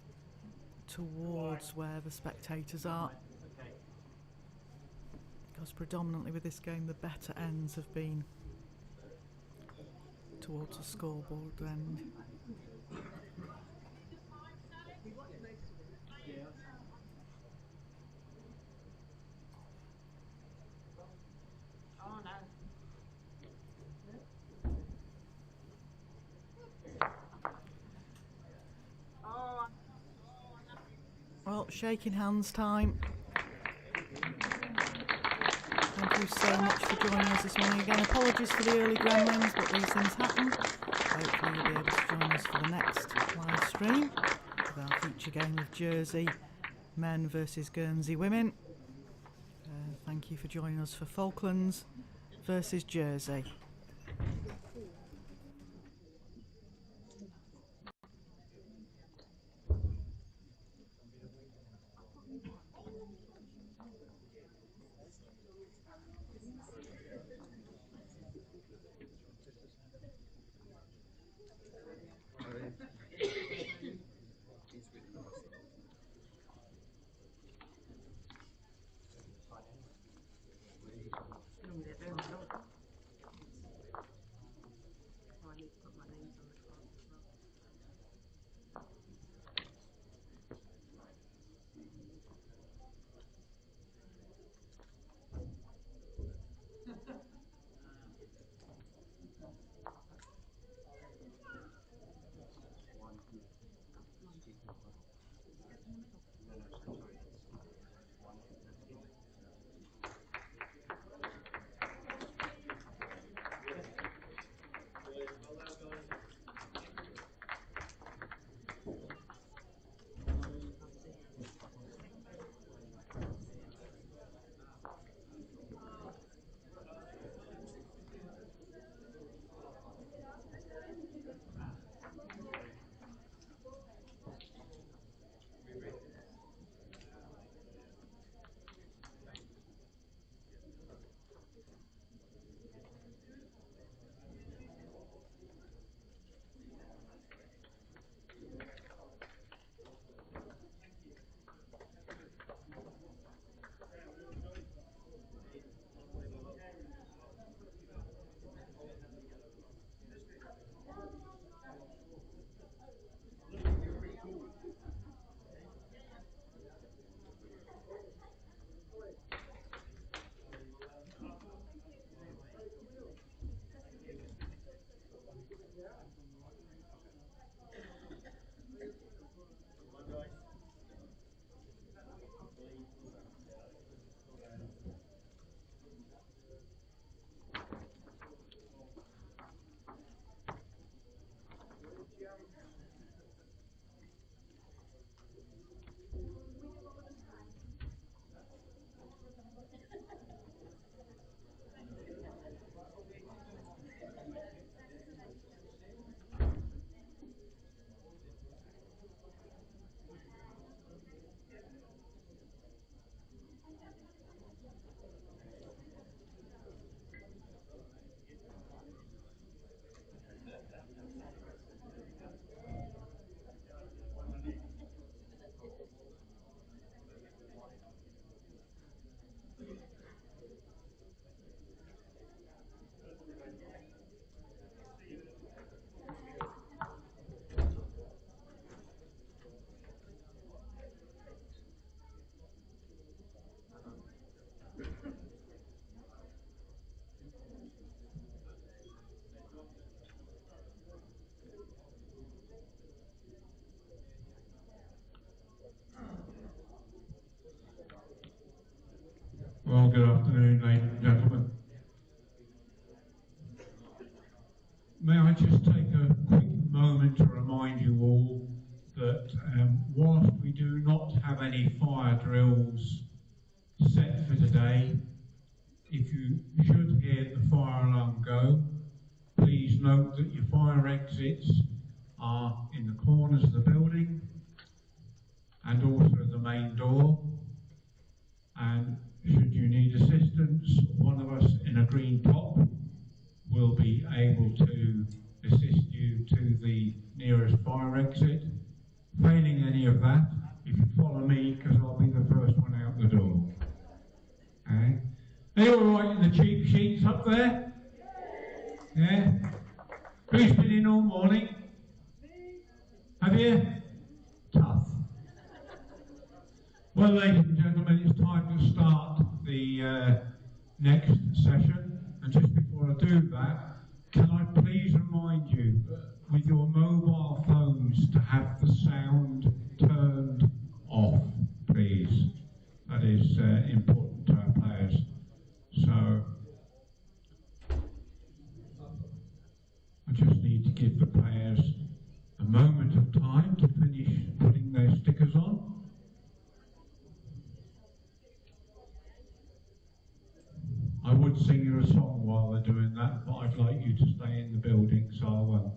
S1: towards where the spectators are. Because predominantly with this game the better ends have been towards the scoreboard end.
S5: Oh no. Oh.
S1: Well, shaking hands time. Thank you so much for joining us this morning. Again, apologies for the early gremlins, but these things happen. Hopefully you'll be able to join us for the next live stream with our feature game of Jersey Men versus Guernsey Women. Thank you for joining us for Falklands versus Jersey.
S8: may I just take a quick moment to remind you all that whilst we do not have any fire drills set for today, if you should hear the fire alarm go, please note that your fire exits are in the corners of the building and also the main door. And should you need assistance, one of us in a green top will be able to assist you to the nearest fire exit. Failing any of that, if you follow me, because I'll be the first one out the door. Okay? Are you all right in the cheap sheets up there? Yeah? Who's been in all morning? Have you? Tough. Well, ladies and gentlemen, it's time to start the next session. And just before I do that, can I please remind you with your mobile phones to have the sound turned off, please. That is important to our players. So, I just need to give the players a moment of time to finish putting their stickers on. I would sing you a song while they're doing that, but I'd like you to stay in the building, so I won't.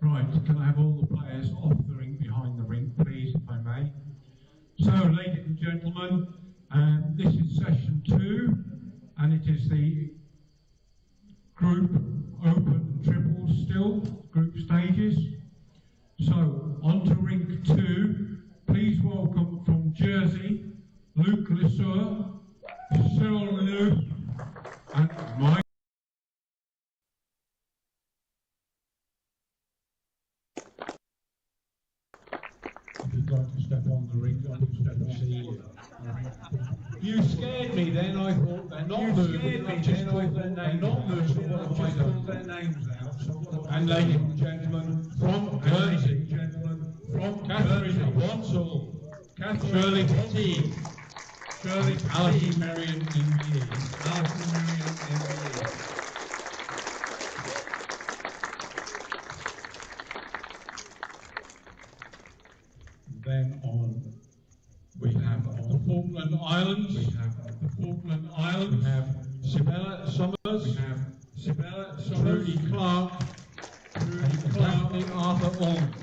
S8: Right, can I have all the players off the rink, behind the rink, please, if I may? So, ladies and gentlemen, this is session 2, and it is the group open triples still, group stages. So, on to rink 2. Please welcome from Jersey, Luke Lisseur, Cyril Lou, and Mike. If you'd like to step on the ring, I can step and see you. You scared me then, I thought they're not moving. I just thought they're not moving. I just called their names out. And ladies and gentlemen, from Guernsey, Catherine Wonsall, Shirley T, Shirley Alison Marion MBE, Alison Marion MBE. Then we have the Falkland Islands. We have Sibella Summers. Trudy Clark. Captain Arthur Holmes.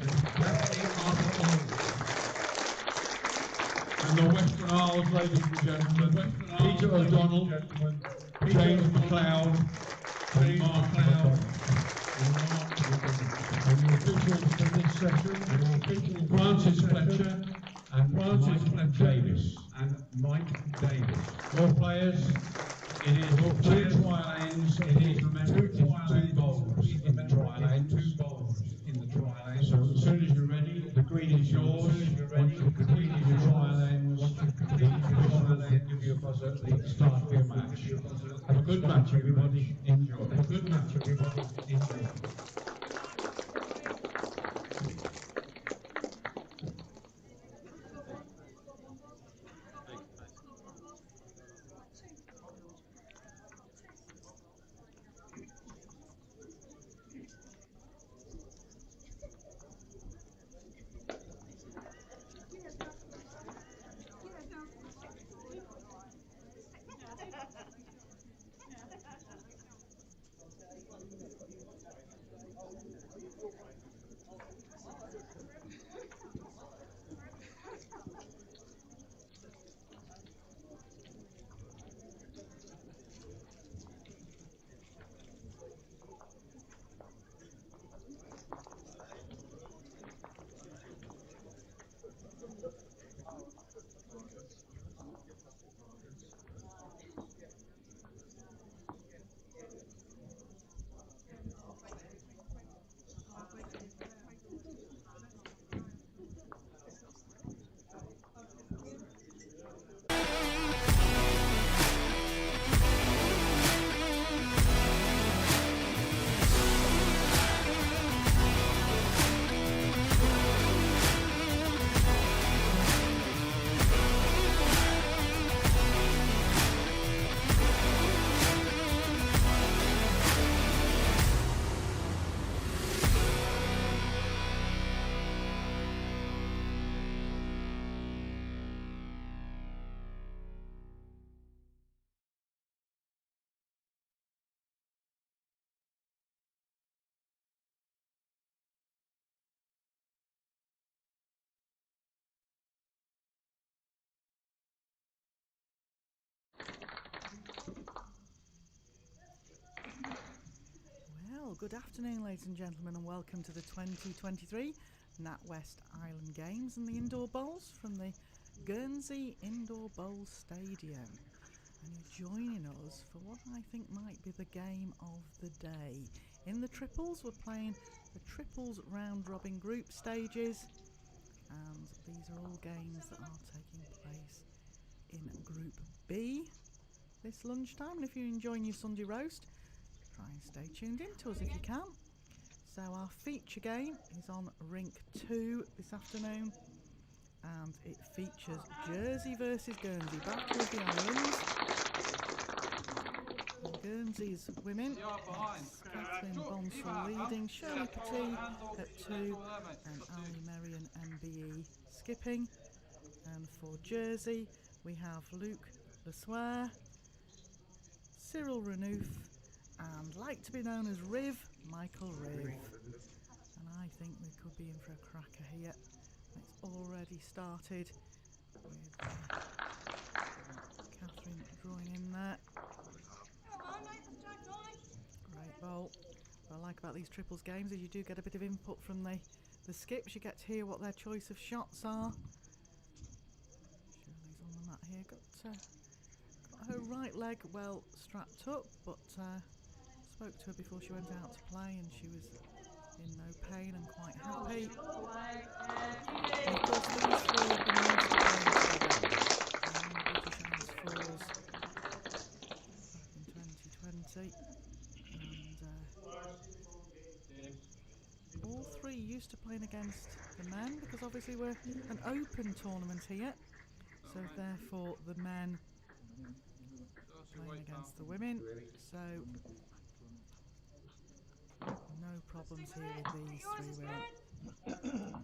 S8: And the Western Isles, ladies and gentlemen, Peter O'Donnell, James McLeod, and Mark Cloud. And the officials for this session, Francis Fletcher and Mike Davis. Your players, it is 2 trial ends, it is, remember, it is 2 bowls in the trial ends. So as soon as you're ready, the green is yours. Once you've completed your trial ends, the official will give you a buzzer at the start of your match. Have a good match, everybody. Enjoy.
S1: Well, good afternoon, ladies and gentlemen, and welcome to the 2023 NatWest Island Games and the Indoor Bowls from the Guernsey Indoor Bowl Stadium. And you're joining us for what I think might be the game of the day. In the triples, we're playing the triples round-robin group stages, and these are all games that are taking place in Group B this lunchtime. And if you're enjoying your Sunday roast, try and stay tuned in to us if you can. So our feature game is on rink 2 this afternoon, and it features Jersey versus Guernsey, battle of the islands. And Guernsey's women, Kathleen Bonsall leading, Shirley Petit at 2, and Ali Marion MBE skipping. And for Jersey we have Luke Lesoir, Cyril Renouf, and like to be known as Riv, Michael Riv. And I think we could be in for a cracker here. It's already started with Catherine drawing in there. Great bowl. What I like about these triples games is you do get a bit of input from the skips. You get to hear what their choice of shots are. Shirley's on the mat here. Got her right leg well strapped up, but spoke to her before she went out to play, and she was in no pain and quite happy. And of course, these four have been used to playing together in the British Isles Fours back in 2020, and all three used to playing against the men, because obviously we're an open tournament here, so therefore the men playing against the women, so no problems here with these three women.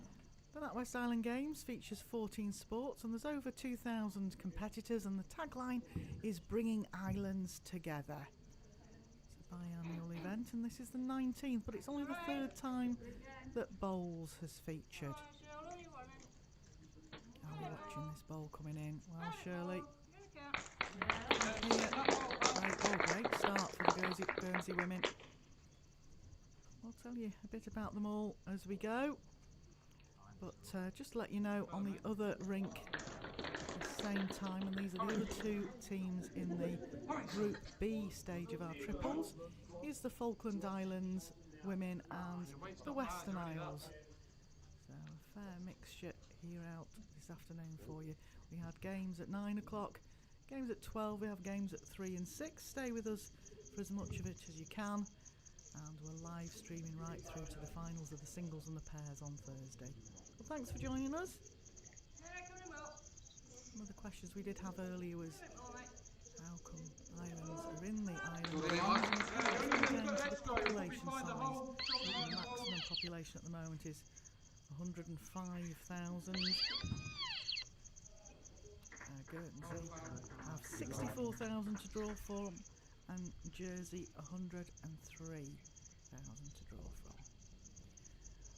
S1: The NatWest Island Games features 14 sports, and there's over 2,000 competitors, and the tagline is bringing islands together. It's a biannual event, and this is the 19th, but it's only the third time that bowls has featured. Are we watching this bowl coming in? Well, Shirley. Great start for the Guernsey women. I'll tell you a bit about them all as we go, but just to let you know, on the other rink at the same time, and these are the other two teams in the Group B stage of our triples, is the Falkland Islands Women and the Western Isles. So a fair mixture here out this afternoon for you. We had games at 9 o'clock, games at 12, we have games at 3 and 6. Stay with us for as much of it as you can, and we're live streaming right through to the finals of the singles and the pairs on Thursday. Well, thanks for joining us. One of the questions we did have earlier was how come islands are in the island games, and the population size. The maximum population at the moment is 105,000. Guernsey have 64,000 to draw from, and Jersey 103,000 to draw from.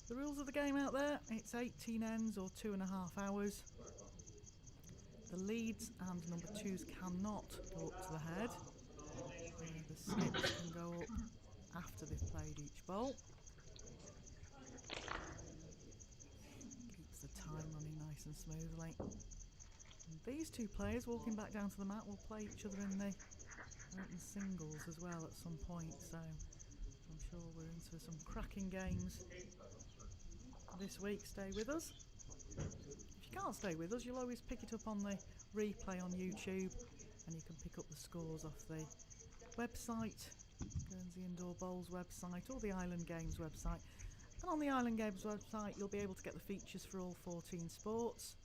S1: The rules of the game out there: it's 18 ends or 2.5 hours. The leads and number 2s cannot go up to the head. The skips can go up after they've played each bowl. Keeps the time running nice and smoothly. And these two players walking back down to the mat will play each other in the open singles as well at some point, so I'm sure we're in for some cracking games this week. Stay with us. If you can't stay with us, you'll always pick it up on the replay on YouTube, and you can pick up the scores off the website, Guernsey Indoor Bowls website, or the Island Games website. And on the Island Games website you'll be able to get the features for all 14 sports.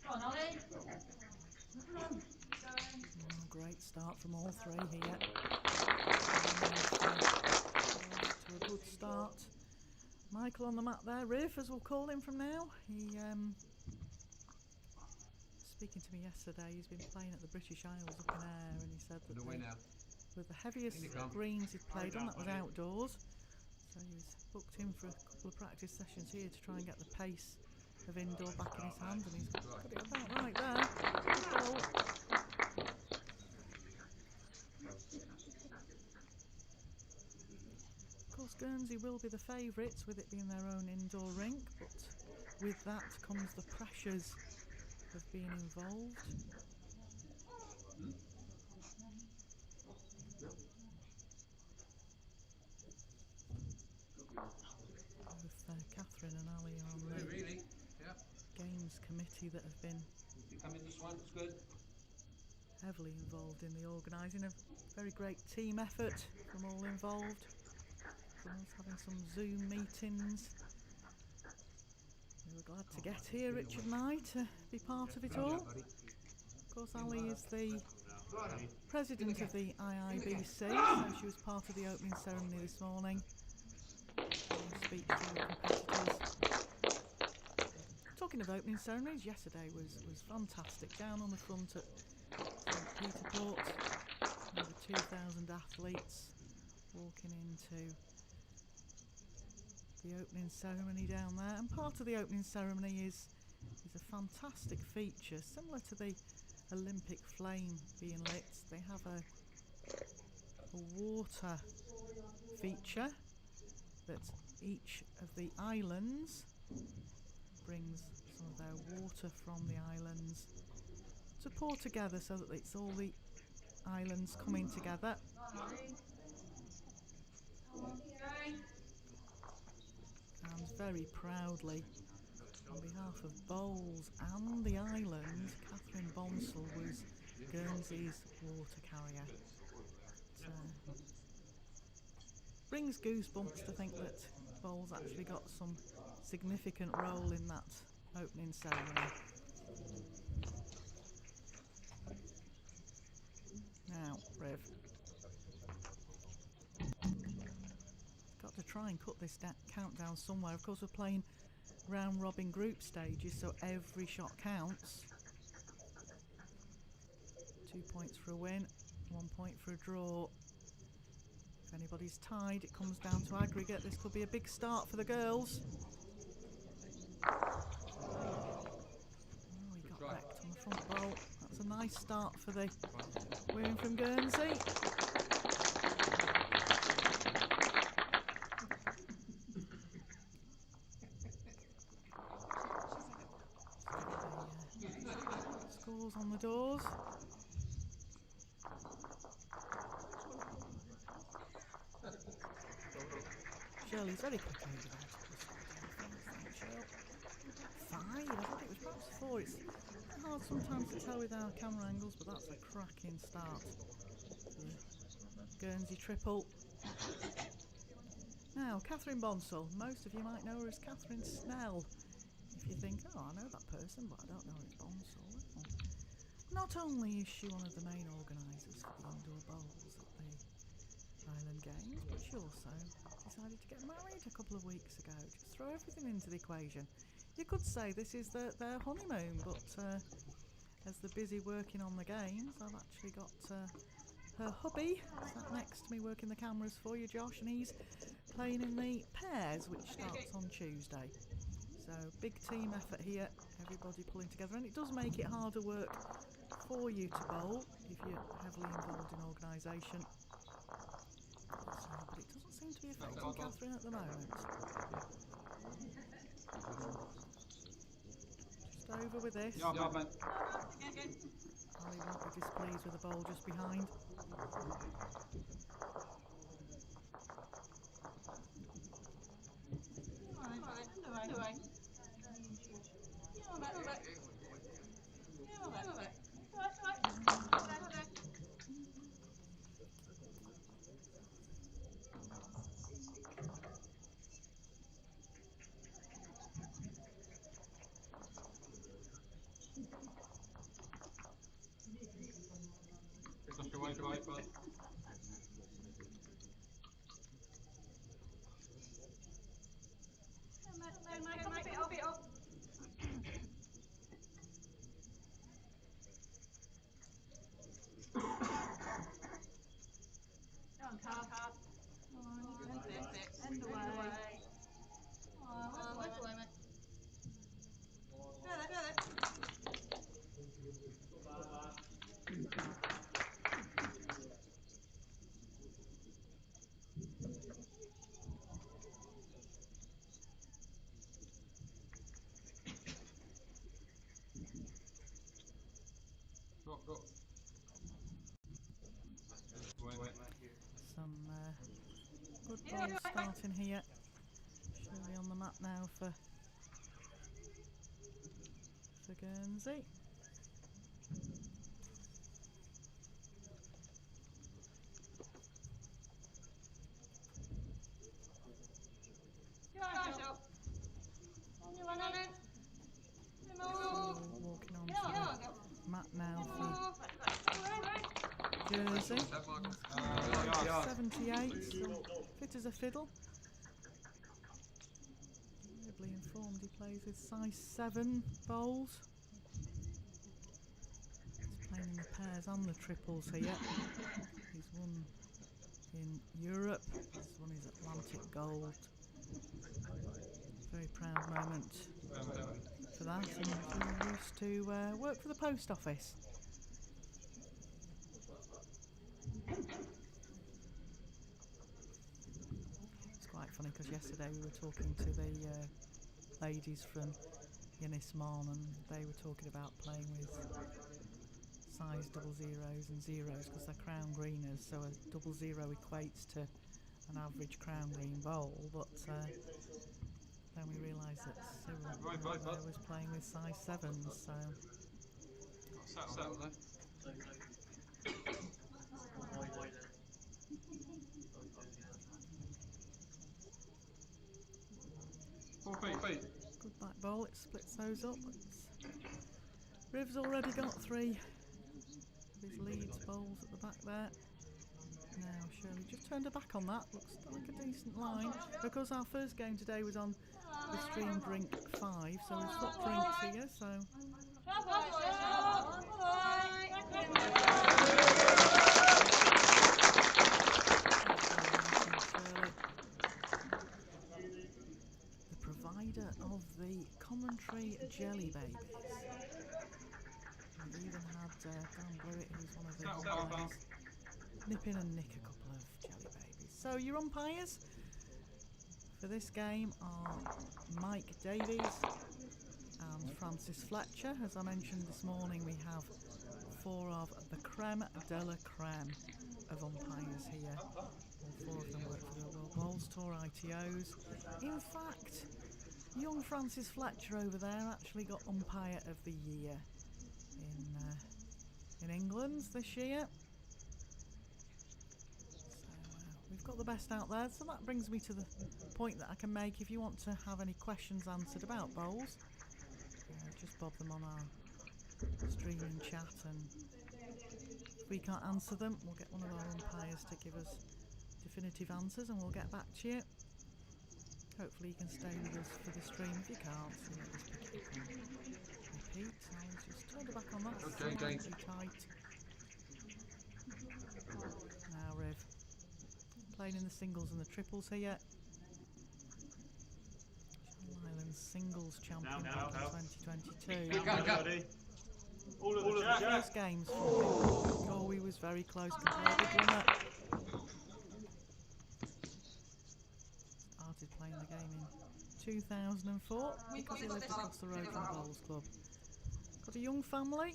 S5: Come on, Ollie.
S1: Oh, great start from all three here. To a good start. Michael on the mat there, Riv as we'll call him from now. He speaking to me yesterday, he's been playing at the British Isles up in air, and he said that with the heaviest greens he'd played on, that was outdoors. So he was booked in for a couple of practice sessions here to try and get the pace of indoor back in his hand, and he's got it about right there. Good ball. course, Guernsey will be the favourites with it being their own indoor rink, but with that comes the pressures of being involved. Both Catherine and Ali are on the games committee that have been heavily involved in the organising. A very great team effort from all involved, from us having some Zoom meetings. We were glad to get here, Richard and I, to be part of it all. Of course, Ali is the president of the IIBC, so she was part of the opening ceremony this morning. Speech to the competitors. Talking of opening ceremonies, yesterday was fantastic. Down on the front at St Peterport, over 2,000 athletes walking into the opening ceremony down there. And part of the opening ceremony is a fantastic feature, similar to the Olympic flame being lit. They have a water feature that each of the islands brings some of their water from the islands to pour together, so that it's all the islands coming together. And very proudly, on behalf of Bowls and the island, Catherine Bonsall was Guernsey's water carrier. Brings goosebumps to think that Bowls actually got some significant role in that opening ceremony. Now, Riv. Got to try and cut this countdown somewhere. Of course, we're playing round robin group stages, so every shot counts. 2 points for a win, 1 point for a draw. If anybody's tied, it comes down to aggregate. This could be a big start for the girls. Oh, he got wrecked on the front bowl. That's a nice start for the women from Guernsey. Scores on the doors. Shirley's very quick over there. Five, I think it was perhaps four. It's hard sometimes to tell with our camera angles, but that's a cracking start. Guernsey triple. Now, Catherine Bonsall. Most of you might know her as Catherine Snell. If you think, oh, I know that person, but I don't know her as Bonsall. Well, not only is she one of the main organisers for the indoor bowls at the Island Games, but she also decided to get married a couple of weeks ago. Just throw everything into the equation. You could say this is their honeymoon, but as they're busy working on the games, I've actually got her hubby sat next to me working the cameras for you, Josh, and he's playing in the pairs, which starts on Tuesday. So big team effort here, everybody pulling together, and it does make it harder work for you to bowl if you're heavily involved in organisation. But it doesn't seem to be affecting Catherine at the moment. Just over with this. Ali won't be displeased with the bowl just behind. Good ball starting here. Surely on the mat now for Guernsey. Walking on to the mat now for Jersey. 78, still fit as a fiddle. Terribly informed, he plays with size 7 bowls. He's playing in the pairs and the triples here. He's won in Europe, he's won his Atlantic Gold. Very proud moment for that, and he used to work for the post office. It's quite funny because yesterday we were talking to the ladies from Yenismon, and they were talking about playing with size 00s and zeros because they're crown greeners, so a 00 equates to an average crown green bowl, but then we realised that Cyril was playing with size 7s, so... Good back ball, it splits those up. Riv's already got 3 of his leads bowls at the back there. Now Shirley just turned her back on that, looks like a decent line. Of course our first game today was on the stream drink 5, so we've swapped drinks here, so... The provider of the commentary jelly babies. We've even had Dan Blewett, who's one of the umpires, nip in and nick a couple of jelly babies. So your umpires for this game are Mike Davies and Francis Fletcher. As I mentioned this morning, we have 4 of the creme de la creme of umpires here. All 4 of them work for the World Bowls Tour ITOs. In fact, young Francis Fletcher over there actually got Umpire of the Year in England this year. We've got the best out there, so that brings me to the point that I can make. If you want to have any questions answered about bowls, just bob them on our streaming chat, and if we can't answer them, we'll get one of our umpires to give us definitive answers and we'll get back to you. Hopefully you can stay with us for the stream. If you can't, so let us pick it up and repeat. I'll just turn it back on that, slightly tight. Now Riv, playing in the singles and the triples here. Channel Islands singles champion back in 2022.
S2: All of the
S1: First games for him. Galway was very close to the big winner. Started playing the game in 2004 because he lived across the road from the Bowls Club. Got a young family,